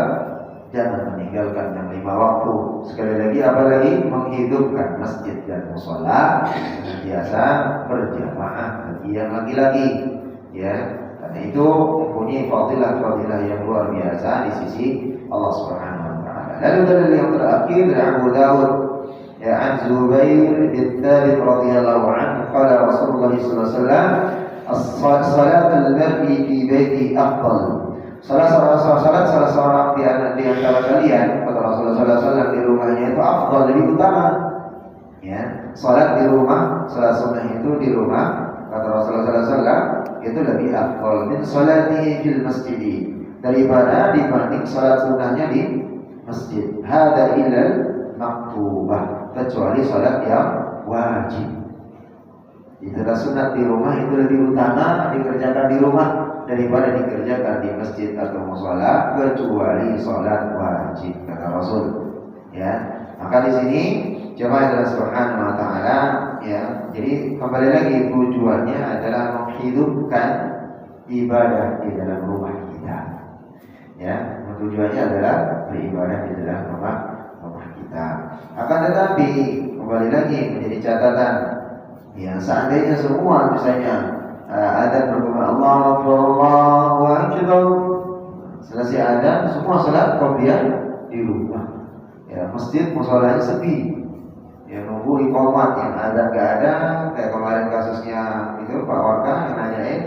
Jangan meninggalkan yang 5 waktu. Sekali lagi apalagi menghidupkan masjid dan mushola senantiasa berjamaah bagi yang laki-laki. Ya, karena itu mempunyai fadilah yang luar biasa di sisi Allah Subhanahu wa taala. Lalu dalil yang terakhir dari Abu Dawud ya an Zubair bin Thabit radhiyallahu anhu qala Rasulullah sallallahu alaihi wasallam as-salatul mar'i fi baiti afdal. Salah seorang di antara kalian, kata Rasulullah SAW, di rumahnya itu afdal, lebih utama. Ya, salat di rumah, salat sunnah itu di rumah, kata Rasulullah SAW, itu lebih afdal min salatihi fil masjid, daripada dibanding salat sunnahnya di masjid. Hada ilal maktubah, kecuali salat yang wajib. Itulah sunat di rumah itu lebih utama dikerjakan di rumah daripada dikerjakan di masjid atau mushola, kecuali sholat wajib, kata Rasul. Ya, maka di sini jemaah Allah Subhanahu wa taala ya. Jadi kembali lagi tujuannya adalah menghidupkan ibadah di dalam rumah kita. Ya, tujuannya adalah beribadah di dalam rumah kita. Akan tetapi kembali lagi menjadi catatan. Ya, seandainya semua misalnya ada berguna Allahu Akbar Selesai adzan semua salat qobliyah di rumah. Ya, masjid musholanya sepi. Ya, nunggu iqamat yang adzan gak ada, kayak kemarin kasusnya itu Pak Warga yang nanyain,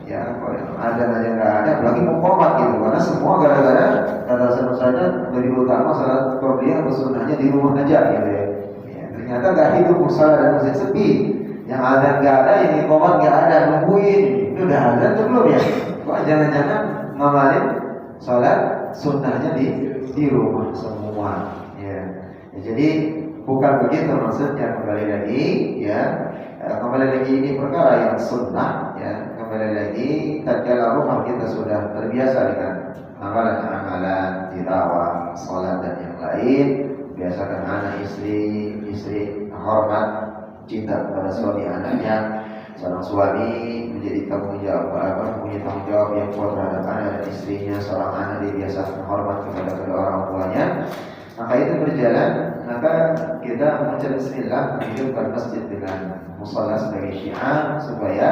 ya kalau yang adzan aja gak ada, apalagi mau qomat gitu, karena semua gara-gara kata saja dari utama salat qobliyah atau sunnahnya di rumah aja gitu ya. Ya, ternyata gak hidup musola dan masjid sepi. Yang adzan gak ada, yang iqamat gak ada, nungguin. Itu udah adzan tuh belum ya? Kok jangan-jangan ngamalin salat sunnahnya di rumah semua. Ya, jadi bukan begitu maksudnya, kembali lagi ya, kembali lagi ini perkara yang sunnah ya, kembali lagi tatkala rumah kita sudah terbiasa dengan amalan-amalan tilawah, salat dan yang lain, biasakan anak istri hormat, cinta kepada suami anaknya, seorang suami menjadi tanggung jawab punya tanggung jawab yang kuat terhadap anak dan istrinya, seorang anak dibiasakan hormat kepada kedua orang tuanya. Maka itu berjalan, maka kita mengucap bismillah, menghidupkan masjid dengan mushola sebagai syiar supaya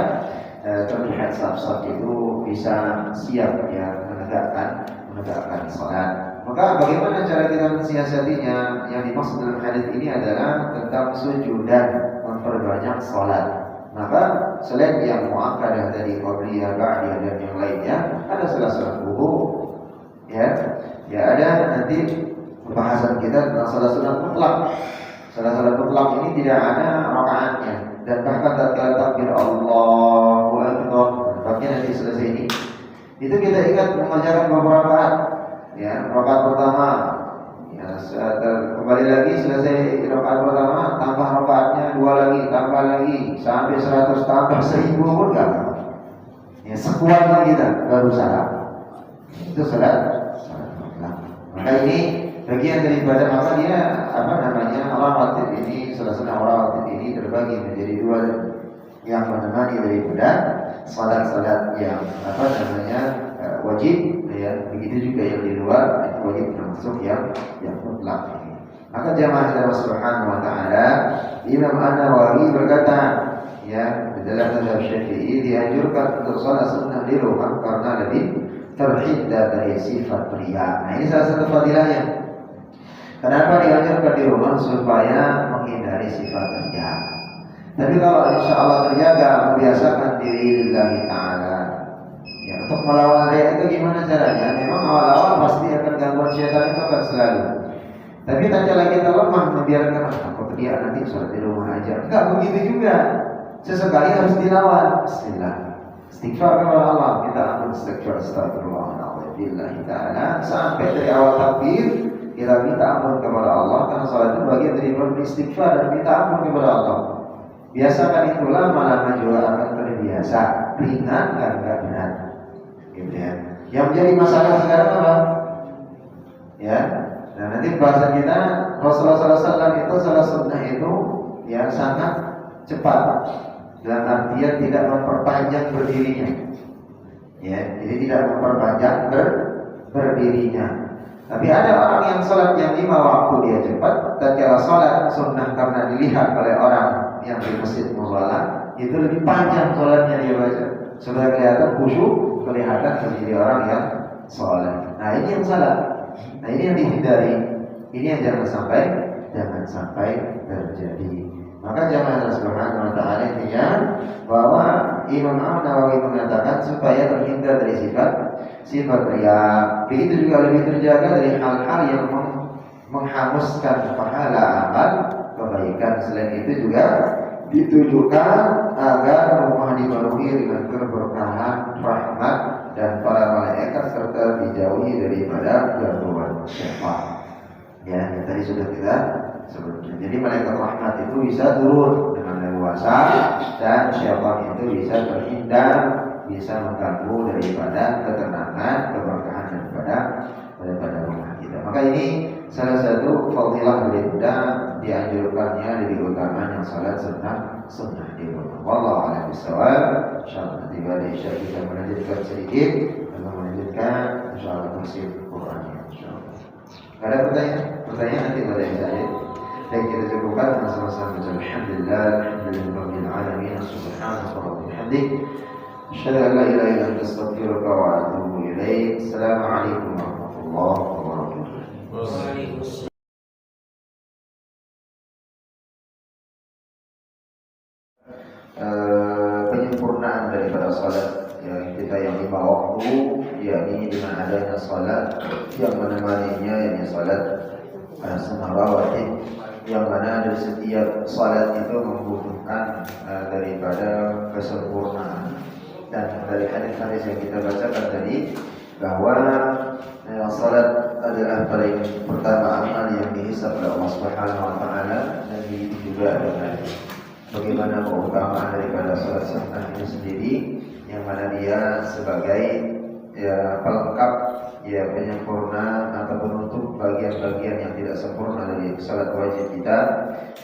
terlihat saf-saf itu bisa siap ya menegakkan salat. Maka bagaimana cara kita mensiasatinya? Yang dimaksud dalam hadis ini adalah tentang sujud dan memperbanyak salat. Maka selain yang muakkadah tadi, qabliyah, ba'diyah dan yang lainnya, ada salat wudu ya ada nanti pembahasan kita tentang salat mutlak. Salat mutlak ini tidak ada rakaatnya, dan bahkan tatkala takbir Allahu Akbar, tampaknya nanti selesai ini, itu kita ingat mengajarkan beberapa rakaat. Ya, rakaat pertama, ya, kembali lagi selesai rakaat pertama, tambah rakaatnya 2 lagi, tambah lagi, sampai 100, tambah 1000 pun enggak. Ya, sekuatnya kita berusaha. Itu salat mutlak. Maka ini bagian daripada, maka dia rawatib ini, salah rawatib ini terbagi menjadi 2 yang menemani daripada salat-salat yang wajib ya, begitu juga yang di luar itu wajib termasuk yang mutlak. Maka jamaah Allah Subhanahu wa taala, Imam An-Nawawi berkata ya, dalam mazhab Syafi'i dianjurkan untuk salat sunnah di rumah karena lebih terhindar dari sifat riya. Nah, ini salah satu fadilahnya. Kenapa dianjurkan di rumah? Supaya menghindari sifat riya. Tapi kalau insya Allah terjaga, membiasakan diri lillahi ta'ala ya, untuk melawan riya itu gimana caranya? Memang awal-awal pasti akan gangguan syaitan itu akan selalu. Tapi tatkala kita lemah membiarkan takut riya, nanti sholat di rumah aja. Enggak begitu juga. Sesekali harus dilawan. Bismillah. Istighfar kepada Allah, kita ampun, astagfirullah billahi ta'ala, sampai dari awal takbir kita minta ampun kepada Allah, karena salat itu bagian dari beristighfar dan minta ampun kepada Allah. Biasakan itu lama-lama juga akan terbiasa, ringan dan enggak berat. Gitu ya. Yang menjadi masalah sekarang apa? Ya. Nah, nanti bahasan kita Rasulullah SAW itu salah sunnah itu yang sangat cepat, dalam artian tidak memperpanjang berdirinya. Ya, jadi tidak memperpanjang berdirinya. Tapi ada orang yang sholat yang 5 waktu dia cepat, tatkala sholat sunnah karena dilihat oleh orang yang di masjid mushola itu lebih panjang sholatnya dia baca, supaya kelihatan khusyuk, kelihatan menjadi orang yang sholat. Nah, ini yang salah. Nah, ini yang dihindari. Ini yang jangan sampai terjadi. Maka jangan Allah Subhanahu wa taala intinya bahwa Imam An-Nawawi mengatakan supaya terhindar dari sifat riya. Begitu juga lebih terjaga dari hal-hal yang menghanguskan pahala amal kebaikan. Selain itu juga ditujukan agar rumah dipenuhi dengan keberkahan, rahmat dan para malaikat serta dijauhi daripada gangguan syaitan. Ya, yang tadi sudah kita sebutkan. Jadi malaikat rahmat itu bisa turun dengan leluasa dan syaitan itu bisa terhindar, bisa mengganggu daripada ketenangan, keberkahan daripada rumah kita. Maka ini salah satu fadilah daripada dianjurkannya lebih utama yang salat sunnah di rumah. Wallahu a'lam bishawab. Insyaallah nanti pada isya kita melanjutkan sedikit dan melanjutkan insyaallah tafsir Quran. Insyaallah. Ada pertanyaan nanti pada isya ya. Baik, kita cukupkan sama-sama baca alhamdulillah, alhamdulillahirabbil alamin, subhanallah wa bihamdihi. Asyhadu an la ilaha illa anta astaghfiruka wa atubu ilaik. Assalamualaikum warahmatullahi wabarakatuh.
Waalaikumsalam.
Penyempurnaan daripada salat yang kita yang 5 waktu, yakni dengan adanya salat yang menemaninya, yakni salat sunnah rawatib, yang mana dari setiap salat itu membutuhkan daripada kesempurnaan. Dan dari hadis-hadis yang kita bacakan tadi bahwa salat adalah paling pertama amal yang dihisab oleh Allah Subhanahu wa taala, dan begitu juga dengan bagaimana keutamaan daripada salat sunnah itu sendiri, yang mana dia sebagai pelengkap, penyempurna atau penutup bagian-bagian yang tidak sempurna dari salat wajib kita.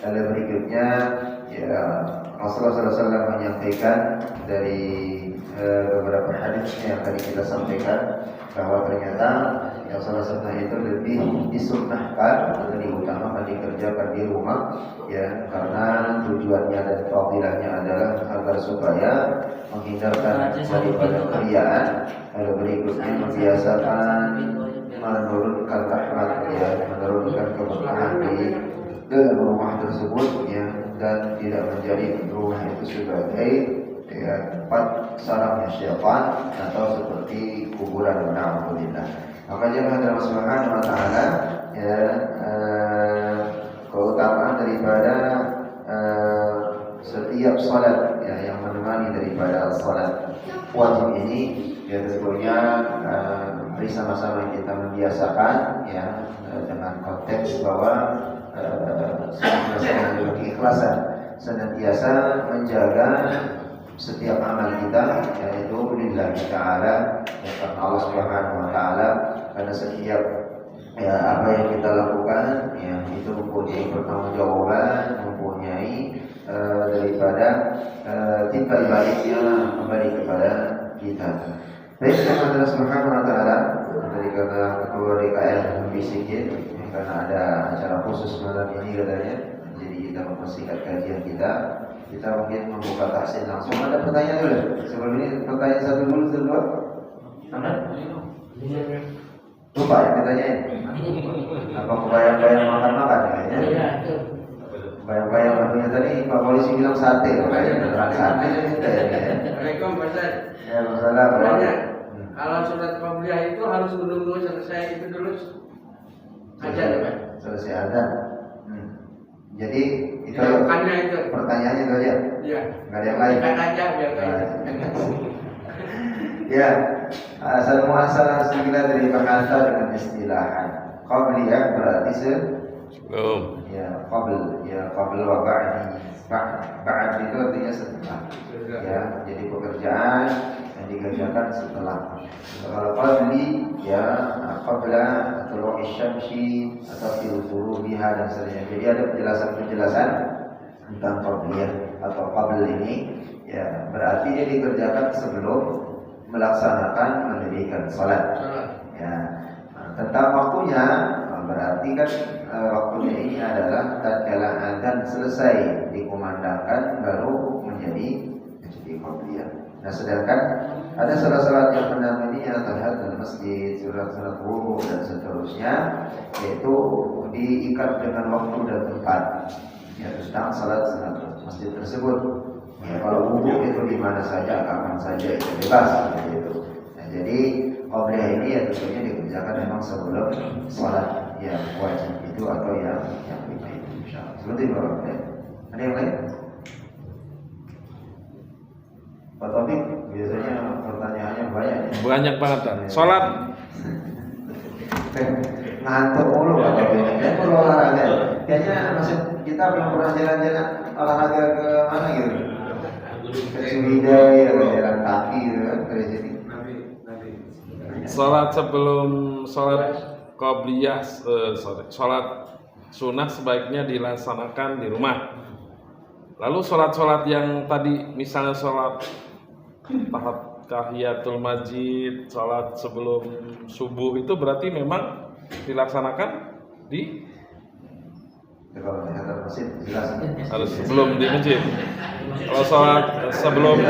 Lalu berikutnya Rasulullah SAW menyampaikan dari beberapa hadis yang tadi kita sampaikan bahwa ternyata yang salat sunnah itu lebih disunnahkan atau diutamakan dikerjakan di rumah, karena tujuannya dan fadilahnya adalah agar supaya menghindarkan daripada keriaan. Lalu berikutnya membiasakan menurunkan rahmat, menurunkan keberkahan di dalam rumah tersebut, dan tidak menjadi rumah itu sebagai tempat sarangnya syaitan atau seperti kuburan. Alhamdulillah. Maka jemaah Allah Subhanahu wa taala, keutamaan daripada setiap salat yang menemani daripada salat wajib ini, tentunya mari sama-sama kita membiasakan dengan konteks bahwa senantiasa dengan keikhlasan, senantiasa menjaga setiap amal kita, yaitu lillahi ta'ala, karena Allah Subhanahu wa taala, karena setiap apa yang kita lakukan itu mempunyai pertanggungjawaban, mempunyai daripada timbal baliknya kembali kepada kita. Baik, Allah Subhanahu wa taala, dari karena ketua DKM bisikin karena ada acara khusus malam ini katanya, jadi kita mempersingkat kajian kita mungkin membuka tahsin langsung. Ada pertanyaan dulu? Sebelum ini pertanyaan satu dulu, kedua. Mana? Lupa ya ditanyain. Apa kebayang-bayang makan kayaknya? Bayang-bayang katanya tadi Pak Polisi bilang sate, kayaknya sate.
Assalamualaikum Pak Ustaz.
Ya, masalah.
Kalau surat qabliyah itu harus menunggu selesai itu dulu aja ya Pak.
Selesai azan. Jadi itu
itu
pertanyaannya itu aja.
Iya.
Enggak ada yang lain.
Kan aja biar
Ya, asal muasalah segala dari bahasa dengan istilahan. Qabliyah berarti
belum.
Qabl wa ba'di. Ba'd itu artinya setelah. Jadi pekerjaan yang dikerjakan setelah. Kalau qabli qabla tulu'i syamsi atau ghurubiha dan sebagainya. Jadi ada penjelasan tentang qabliyah atau qabl ini, berarti dia dikerjakan sebelum melaksanakan mendirikan salat. Tentang waktunya, berarti kan waktunya ini adalah tatkala azan selesai dikumandangkan baru menjadi qabliyah. Nah, sedangkan ada salat-salat yang menemaninya tahiyat masjid, salat wudu dan seterusnya, yaitu diikat dengan waktu dan tempat. Tentang salat masjid tersebut. Kalau wudu itu di mana saja, kapan saja itu bebas gitu. Nah, jadi qabliyah ini tentunya dikerjakan memang sebelum salat yang wajib itu atau yang lima itu, insyaallah. Seperti itu. Ada yang lain? Pak Taufik, biasanya pertanyaannya banyak.
Banyak banget kan. Salat
ngantuk mulu Pak Taufik. Dan perlu olahraga. Kayaknya masih kita belum pernah jalan-jalan olahraga ke mana gitu. Ke Ciwidey atau jalan kaki gitu kan dari sini.
salat sebelum salat qabliyah, salat sunnah sebaiknya dilaksanakan di rumah. Lalu salat-salat yang tadi misalnya salat tahiyatul masjid, salat sebelum subuh itu berarti memang dilaksanakan di
Kalau tahiyatul masjid jelas
harus sebelum di masjid. Kalau sholat sebelum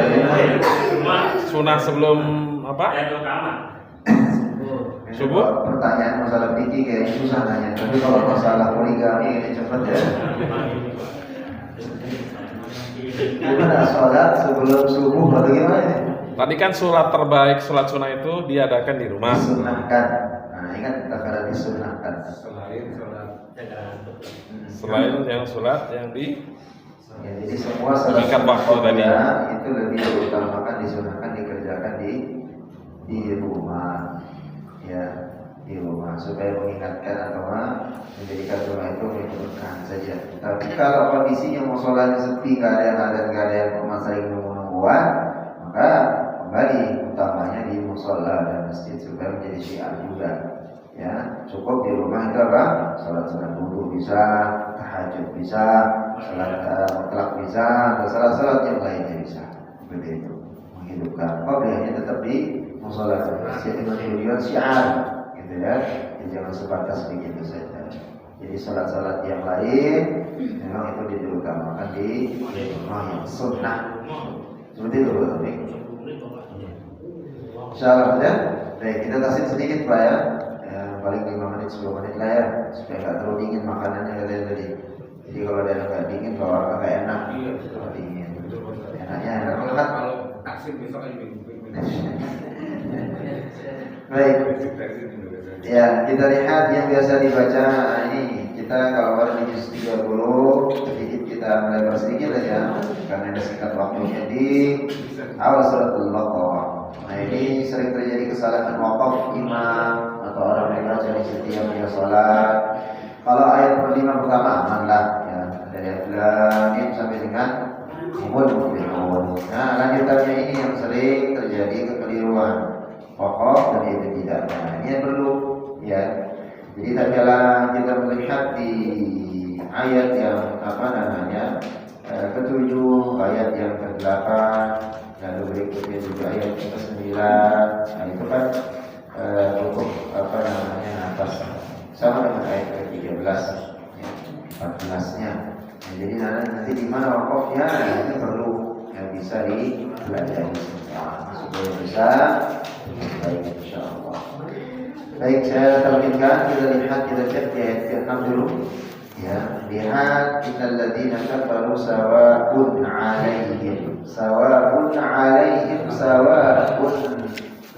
sunnah sebelum apa? Subuh?
Pertanyaan masalah fikih kayaknya susah nanya. Tapi kalau masalah poligami ini cepat ya. Gimana sholat sebelum subuh atau gimana ya?
Tadi kan sholat terbaik, sholat sunnah itu diadakan di rumah.
Disunahkan. Nah ini kan kata disunahkan.
Selain yang sholat yang di
Ya, jadi semua sholat
Mengikat waktu tadi.
itu lebih diutamakan disunahkan dikerjakan di rumah. Ya, di rumah supaya mengingatkan atau menjadikan rumah itu menunjukkan saja. Tapi kalau kondisinya mau sholatnya sepi, nggak ada yang saling nungguan, maka kembali utamanya di musola dan masjid supaya menjadi syiar juga. Ya, cukup di rumah itu apa? Sholat sunat wudu bisa, tahajud bisa, sholat mutlak bisa, atau sholat yang lainnya bisa. Seperti itu menghidupkan. Qobliyahnya tetap di musola dan masjid dengan tujuan syiar, gitu ya. Jadi jangan sebatas begitu saja. Jadi sholat yang lain memang itu diutamakan di rumah yang sunnah. Seperti itu, tapi insyaallah ya. Baik, kita tasin sedikit Pak ya. Paling 5 menit 10 menit lah ya, supaya nggak terlalu dingin makanannya tadi. Jadi kalau ada yang nggak dingin bawa agak enak. Kalau dingin, enaknya enak banget.
Kalau taksi besok aja
Baik. Ya, kita lihat yang biasa dibaca ini. Kita kalau baru di juz 30 sedikit kita melebar sedikit aja karena ada singkat waktunya di awal suratul Baqarah. Nah ini sering terjadi kesalahan wakaf imam atau orang yang baca di setiap dia sholat. Kalau ayat perlima pertama aman lah ya, dari ayat sampai dengan umul muflihun. Nah lanjutannya ini yang sering terjadi kekeliruan wakaf dan tidak. Nah ini yang perlu ya. Jadi tatkala kita melihat di ayat yang ke-7, ayat yang ke-8, lalu berikutnya juga ayat yang ke-9, nah itu kan untuk atas sama dengan ayat ke-13, ya, 14-nya. Nah, jadi nanti di mana wakafnya itu perlu yang bisa dipelajari supaya bisa baik insyaallah. Baik, saya terangkan, kita cek di ayat ke-6 dulu. Ya, lihat innal ladzina kafaru sawa'un 'alaihim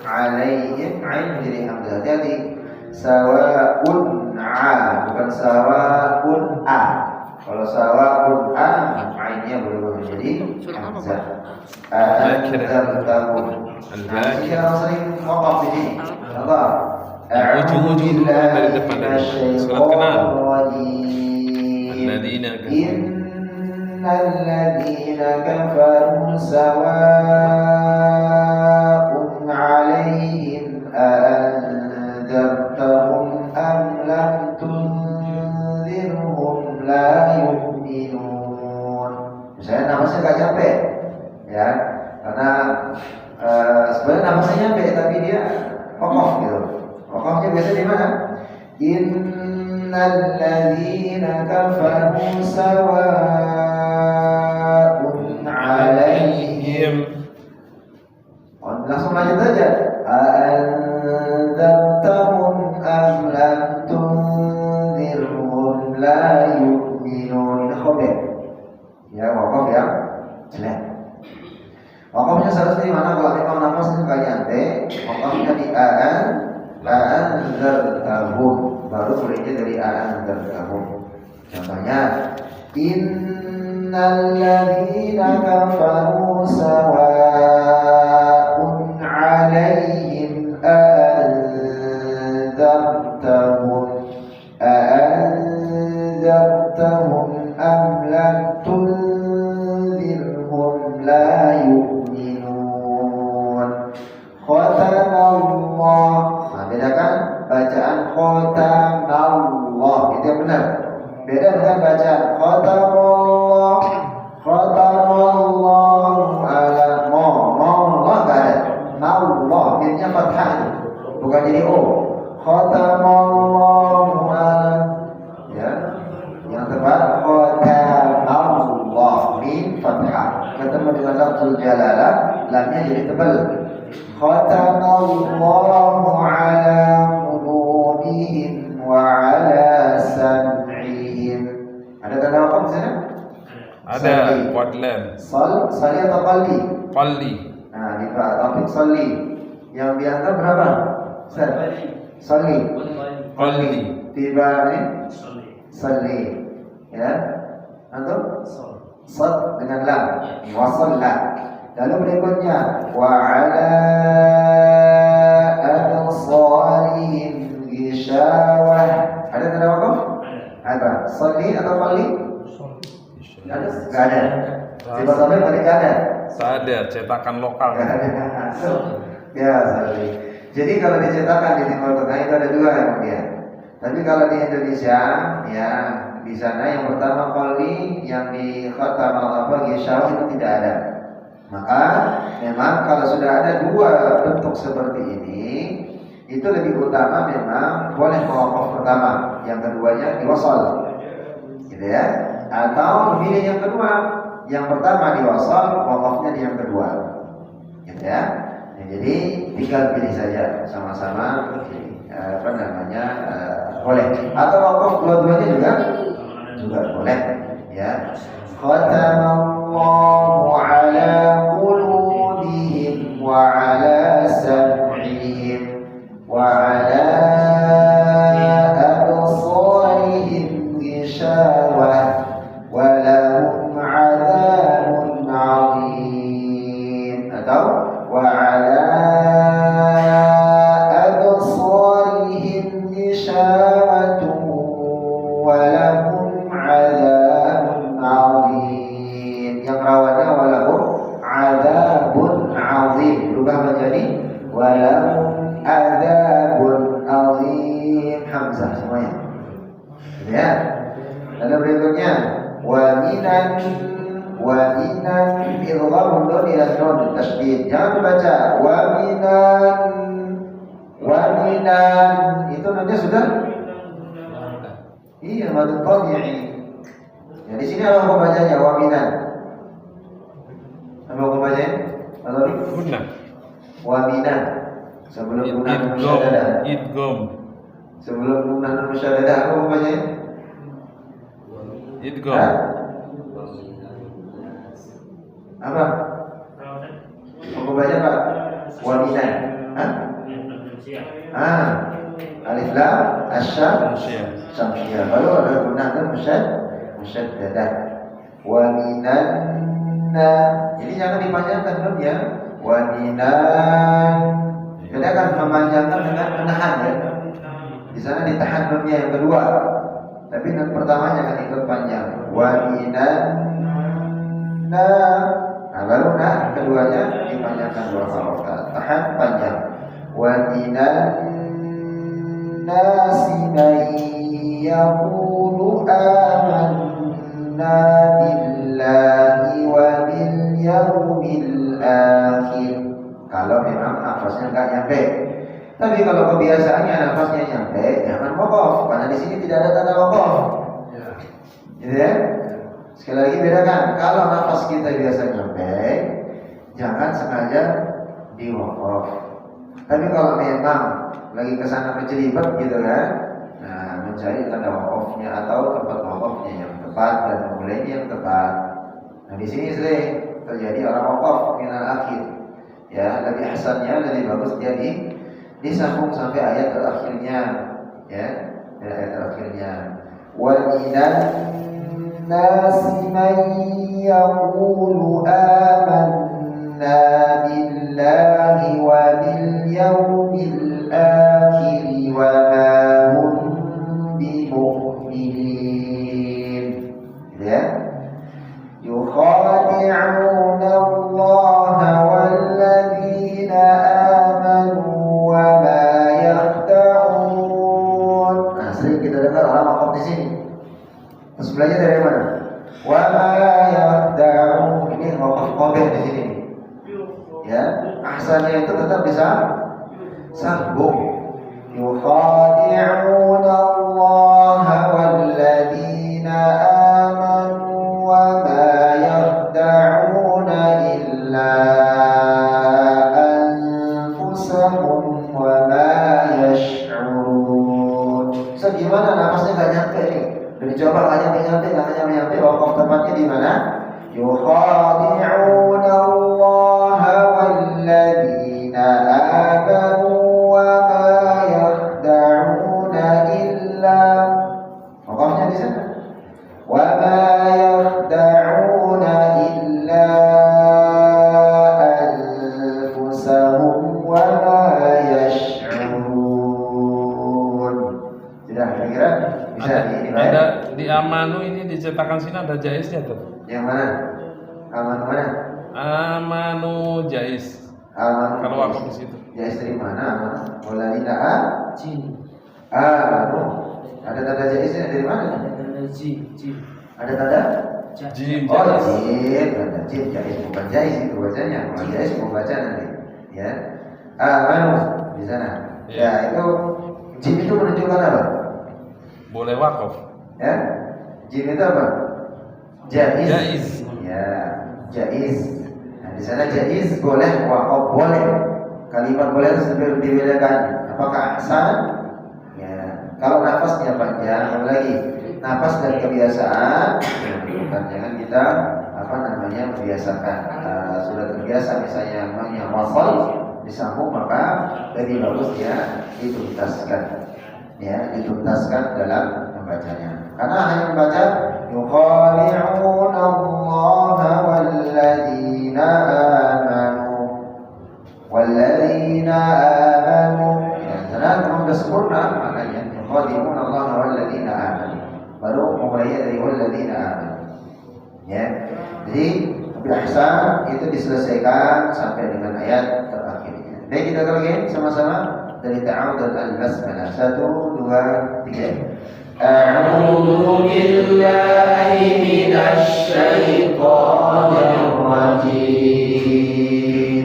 ain jadi hamzah. Hati-hati. Sawa'un 'a bukan sawa'un a. Kalau sawa'un a ainnya berubah menjadi hamzah. Sekarang sering wakaf ini. Contoh
ujung-ujung dari depan dari surat kenal.
Innal ladzina kafaru sawa'un 'alaihim a'anzartahum am lam tunzirhum la yu'minun. Misalnya namanya nggak nyampe, ya, karena sebenarnya namanya nyampe tapi dia kokoh gitu. Wakafnya biasa di mana? Innal ladzina kafaru sawa'un 'alaihim. Langsung lanjut aja. A'anzartahum am lam tunzirhum la yu'minun. Khobek. Ya, wakaf yang jelek. Wakafnya seharusnya di mana? Kalau memang nafasnya nggak nyampe, wakafnya di a'anzartahum, baru mulainya dari a'anzartahum. Contohnya innal ladzina kafaru sawa'un 'alaihim a'anzartahum am lam tunzirhum la yu'minun. Khatamullah. Bedakan bacaan khatamullah, itu yang benar. Beda dengan bacaan khatamullah ala Allah enggak ada. Allah binnya fathah, bukan jadi o. Khatamullah ala, ya. Yang tepat khatamullah bin fathah. jalalah, lamnya jadi tebal. Khatamallahu ala qulubihim wa ala sam'ihim. Ada tanda wakaf di sana?
Ada Quadlan.
Sali atau qalli?
Qalli.
Nah, di topik sali. Yang dianggap berapa? Ustaz? Sali.
Qalli.
Tiba ini? Sali. Ya. Antum? Sad dengan lam. Wasalla. Lalu berikutnya wa ala absarihim ghishawah. Ada tanda wakaf? Apa? Sali atau qalli? Ada? Enggak ada. Coba sampai tadi enggak ada.
Ada cetakan lokal.
Enggak ada. Ya, sorry. Jadi kalau dicetakan di Timur Tengah itu ada dua yang dia. Tapi kalau di Indonesia, ya di sana yang pertama qalli, yang di khatam apa ghishawah itu tidak ada. Maka memang kalau sudah ada dua bentuk seperti ini, itu lebih utama memang boleh mewakaf pertama, yang keduanya diwasal, gitu ya. Atau memilih yang kedua, yang pertama diwasal, wakafnya di yang kedua, gitu ya. Nah, jadi tinggal pilih saja sama-sama, apa namanya, boleh. Atau wakaf dua-duanya juga boleh, ya. Khatamallahu ala qulubihim wa ala sam'ihim wa ala absarihim ghishawah wa lahum 'adzabun 'adzim. Atau wa ala absarihim ghishawatun wa lahum 'adzabun 'adzim. Yang rawannya walahum 'adzabun 'adzim berubah menjadi walahum 'adzabun 'adzim, hamzah semuanya. Ya. Lalu berikutnya wa minan idgham nun ila nun tasydid. Jangan dibaca wa minan itu nanti sudah iya mad tabi'i. Ya, di sini apa pembacanya wa minan? Apa pembacanya? Atau ini?
Gunnah.
Wa minan. Sebelum gunnah musyaddadah.
Idgham.
Sebelum gunnah musyaddadah apa pembacanya?
Idgham.
Apa? Apa baca Pak? Waminan. Alif lam syamsiyah. Baru ada gunakan musyaddadah. Waminan. Jadi jangan dipanjangkan dulu ya. Waminan. Kita akan memanjangkan dengan menahan ya. Di sana ditahan nunnya yang kedua. Tapi nun pertama jangan ikut panjang. Waminan. Nah, baru keduanya dipanjangkan dua harokat, tahan panjang. Wa minan nasi man yaqulu amanna billahi wa bil yawmil akhir. Kalau memang nafasnya enggak nyampe. Tapi kalau kebiasaannya nafasnya nyampe, jangan waqaf, karena di sini tidak ada tanda waqaf. Gitu ya? Sekali lagi bedakan, kalau nafas kita biasa nyampe, jangan sengaja diwakaf. Tapi kalau memang lagi kesana kecelibat gitu kan, nah mencari tanda wakafnya atau tempat wakafnya yang tepat dan memulainya yang tepat. Nah di sini sering terjadi orang wakaf minal akhir. Ya lebih hasannya, lebih bagus dia disambung sampai ayat terakhirnya, ya ayat terakhirnya. Wal الناس من يقول آمنا بالله وباليوم الآخر وما هم بمؤمنين. يخادعون الله والذين آمنوا وما يخدعون. Nah, sering kita dengar orang ngomong di sini. Terus belajar dari mana? Wa ma yakhda'un. Ini wakaf qabih di sini. Ya, ahsannya itu tetap bisa sambung. Yukhadi'una Allah walladzina amanu wa ma yakhda'una illa
diceritakan sini ada jaiznya tuh.
Yang mana? Amanu mana?
Amanu jaiz.
Amanu.
Kalau wakaf di situ.
Jaiz dari mana? Amanu. Waladina
Jin.
amanu. Ada tanda jaiznya dari mana?
Ada jin.
Ada tanda?
Jim
Oh,
jaiz.
jim, tanda jim, jaiz bukan jaiz itu bacanya. Kalau jaiz mau baca nanti, ya. Amanu di sana. Ya, itu jim itu menunjukkan apa?
Boleh wakaf.
Ya, jim itu apa? Jaiz.
Jaiz.
Ya, jaiz. Nah, di sana jaiz boleh, wakaf boleh. Kalimat boleh itu dibedakan. Apakah ahsan? Ya, kalau nafasnya panjang, lagi nafas dan kebiasaan. Jangan kita membiasakan. Sudah terbiasa misalnya yang wasal disambung, maka lebih bagus dia dituntaskan. Ya, dituntaskan dalam membacanya. Karena hanya membaca yukhadi'una Allah walladzina amanu. Ya, karena sudah sempurna maknanya yukhadi'una Allah walladzina amanu. Baru mulai dari walladzina amanu. Ya. Jadi biasa itu diselesaikan sampai dengan ayat terakhirnya. Baik, kita lagi sama-sama dari ta'awud dan al-basmalah. 1, 2, 3. A'udzu billahi minasy syaithanir rajim.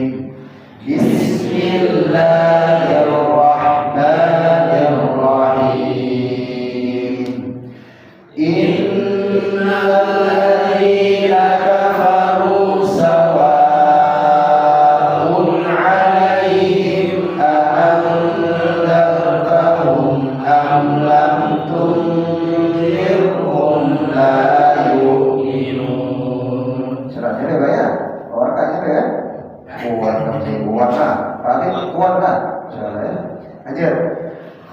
Bismillahirrahmanirrahim. Innal ladzina kafaru sawa'un 'alaihim a'anzartahum am lam tunzirhum la yu'minun. Suratnya ada ya? Warnanya ada ya? Kuat warna. Tapi kuat lah. Suratnya. Lanjut.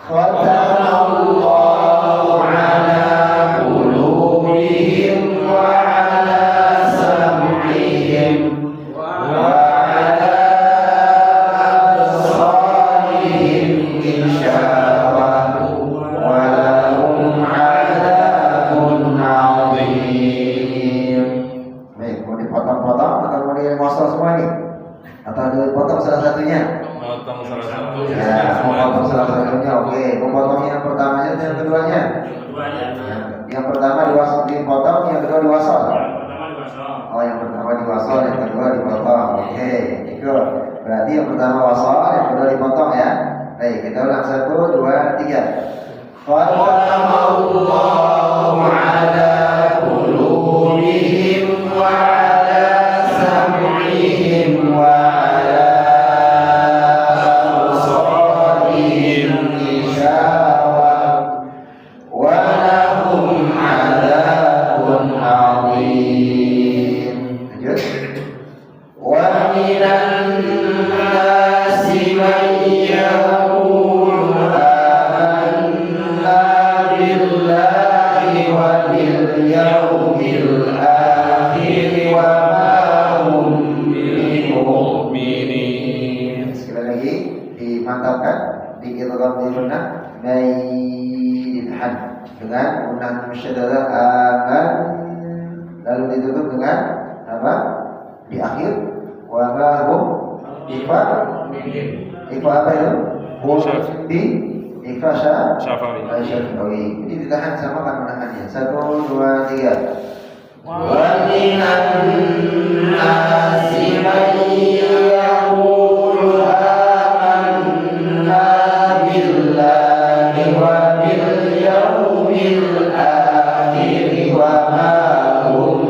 Khatamallahu 'ala qulubihim wa 'ala sam'ihim wa 'ala absarihim ghishawah wa lahum 'adzabun 'adzim. Baik, mau dipotong-potong atau mau diwasal semua ini? Atau dipotong salah satunya?
Potong salah satu.
Ya, mau potong salah satunya, oke. Mau potong yang pertamanya atau yang keduanya? Yang pertama dipotong, yang kedua diwasal. Oh, yang pertama diwasal, yang kedua dipotong. Oke, itu berarti yang pertama wasal, yang kedua dipotong ya. Baik, kita ulang 1, 2, 3. Khatamallahu 'ala qulubihim wa 'ala sam'ihim wa 'ala absarihim ghishawah wa lahum 'adzabun 'adzim. Lanjut. Wa minan nasi man yaqulu amanna billahi wa bil yawmil akhir wa ma hum bimu'minin. Sekali lagi dimantapkan, diidgham di gunnah maidhan dengan gunnah musyaddadah aman, lalu ditutup dengan apa? Di akhir wa ma hum ifa apa itu? Di ifa
Syafawi.
Syafawi. Ini ditahan sama kan menahannya. 1, 2, 3. Wa minan nasi man yaqulu amanna billahi wa bil yawmil akhir wa ma hum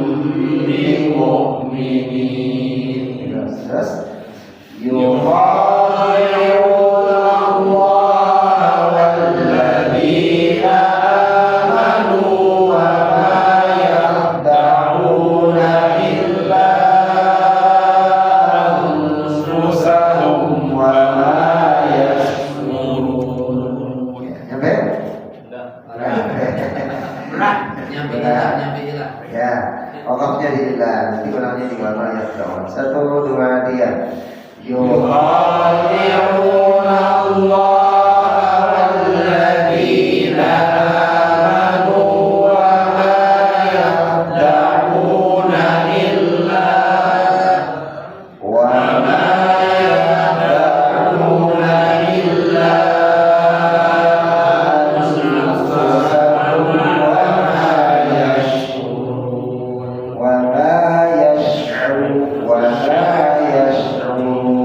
bimu'minin. Terus yukhadi'una Allah walladzina amanu wa ma yakhda'una illa anfusahum wa ma yash'urun. Nyampe?
Nyampe kita.
Ya, wakafnya dilillah, nanti ulangnya di bawah ayat bawah. 1, 2, 3. Yukhadi'una Allah walladzina amanu wa ma وما يشعرون.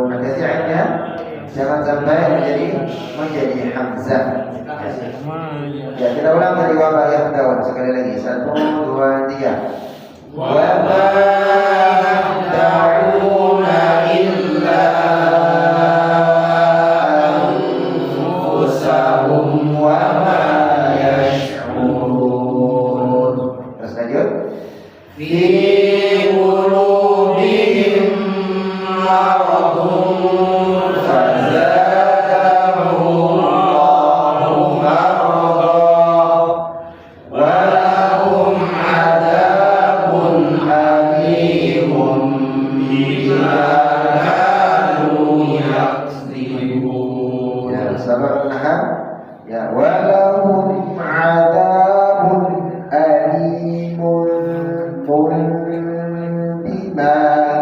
Hati-hati ainnya, jangan sampai menjadi hamzah. Ya, kita ulang dari wa ma yahda'un sekali lagi. 1, 2, 3. Wa ma yahda'una illa anfusahum wa ma yash'urun. Terus lanjut. Fi qulubihim maradun fazadahum Allahu maradan wa lahum adabun alimun bima kanu yaksibun. Ya, sabar menahan. Ya, wa lahum adabun alimun bima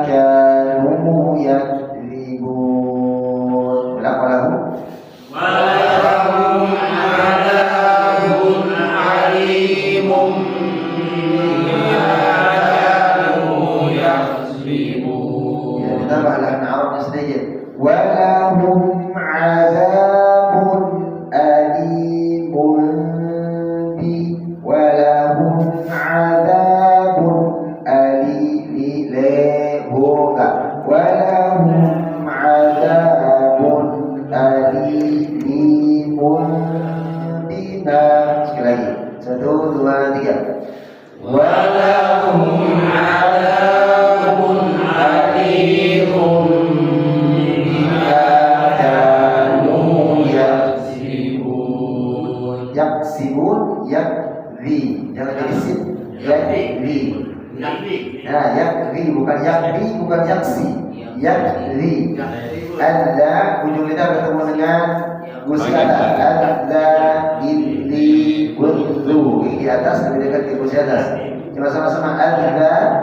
kanu yakdzibun. Ulang, walahum adabun alimun bima kanu yakdzibun. Ya, ditambah lahan Arabnya sedikit. Walahum adabun alimun walahum adabun walahum adabun alimun bima. Sekali lagi. 1, 2, 3. Walahum adabun alimun bima kanu yaksibun. Yaksibun, yakzi. Jangan jadi sip. Yakzi. Nah, yakzi bukan yakzi, bukan yaksi. Yakzi. Ada ujung lidah bertemu dengan gusi atas. Ada ini wudhu. Di atas lebih dekat ke gusi atas. Coba sama-sama. Ada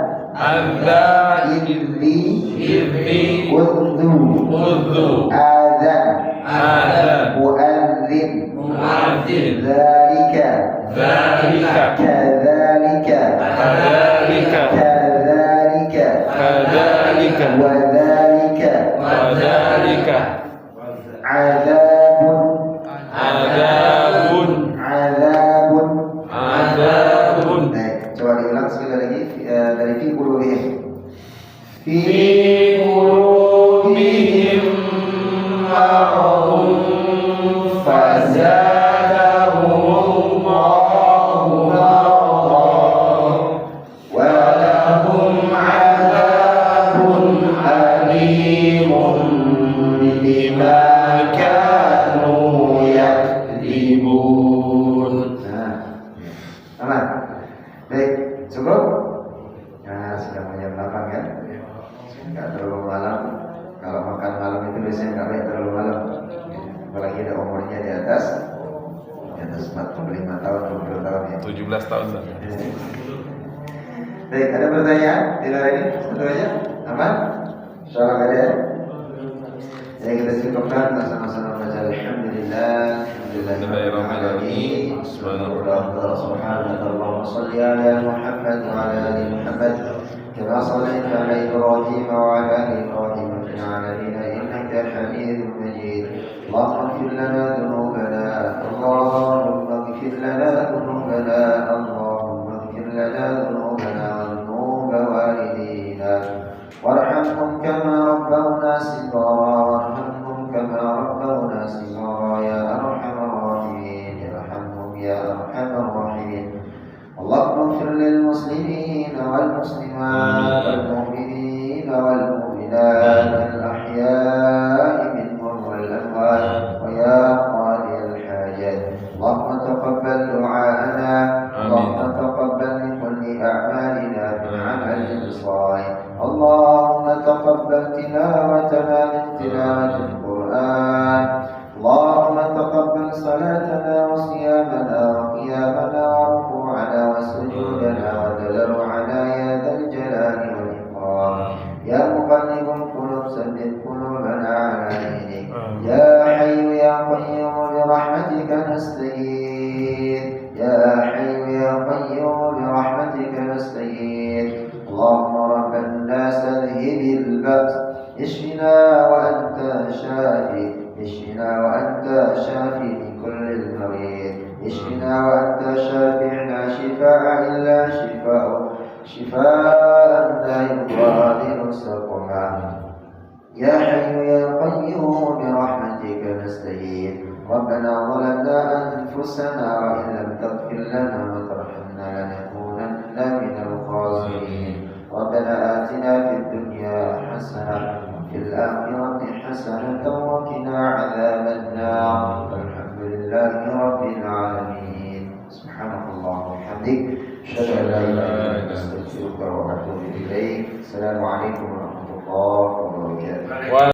ini wudhu. Ada muadzin. Dzalika. Kadzalika. Wadzalika. Adabun. Baik, coba diulang sekali lagi dari fi qulubihim. Fi qulubihim maradun fazadahum Allahu maradan wa lahum adabun alimun bima kanu yakdzibun. Aman. Baik, cukup. Nah, sudah mau jam 8 kan? Enggak terlalu malam. Kalau makan malam itu biasanya enggak baik terlalu malam. Apalagi ada umurnya di atas 45 tahun, 20 tahun ya.
17 tahun lah.
Baik, ada pertanyaan di luar ini? Satu aja? Aman? Insyaallah enggak ada. Ya, kita cukupkan sama-sama baca alhamdulillah. Alhamdulillahirrahmanirrahim. Subhanallah. Salli ala Muhammad wa ala ali Muhammad. Kama sallaita ala Ibrahim wa ala ali Ibrahim fil alamin innaka Hamidum Majid. Allahumma ighfir lana dhunubana. Allahumma ighfir lana dhunubana. Allahumma ighfir lana dhunubana wa dhunuba walidina. Warhamhum kama rabbawna shighara. Warhamhum kama rabbawna shighara ya arhamar rahimin. Yarhamhum ya arhamar rahimin. Allahumma ighfir lil muslimin wal muslimat wal mu'minin wal mu'minat al ahya'i minhum wal amwat wa ya qadi al hajat. Allahumma taqabbal du'aana. Allahumma taqabbal min kulli a'malina min 'amalin salih. Allahumma taqabbal tilawatana min tilawatil Qur'an. Allahumma taqabbal salatana wa siyamana wa qiyamana wa ruku'ana wa sujudana wa tadarru'ana ya dzal jalali wal ikram. Ya muqallibal qulub sabbit qulubana 'ala dinik. Ya hayyu ya qayyum bi rahmatika nastaghith. Ya hayyu ya qayyum bi rahmatika nastaghith. Allahumma rabban nas اشفنا وأنت شافي اشفنا وأنت شافي من كل المريض اشفنا وأنت شافعنا شفاء إلا شفاء لا يغادر سقما يا حي يا قيوم برحمتك نستغيث ربنا ظلمنا أنفسنا وإن لم تغفر لنا وترحمنا لنكونن من الخاسرين ربنا آتنا في الدنيا حسنة وفي الآخرة حسنة وقنا عذاب النار والحمد لله رب العالمين سبحانك اللهم وبحمدك أشهد أن لا إله إلا أنت أستغفرك وأتوب إليك السلام عليكم ورحمة الله وبركاته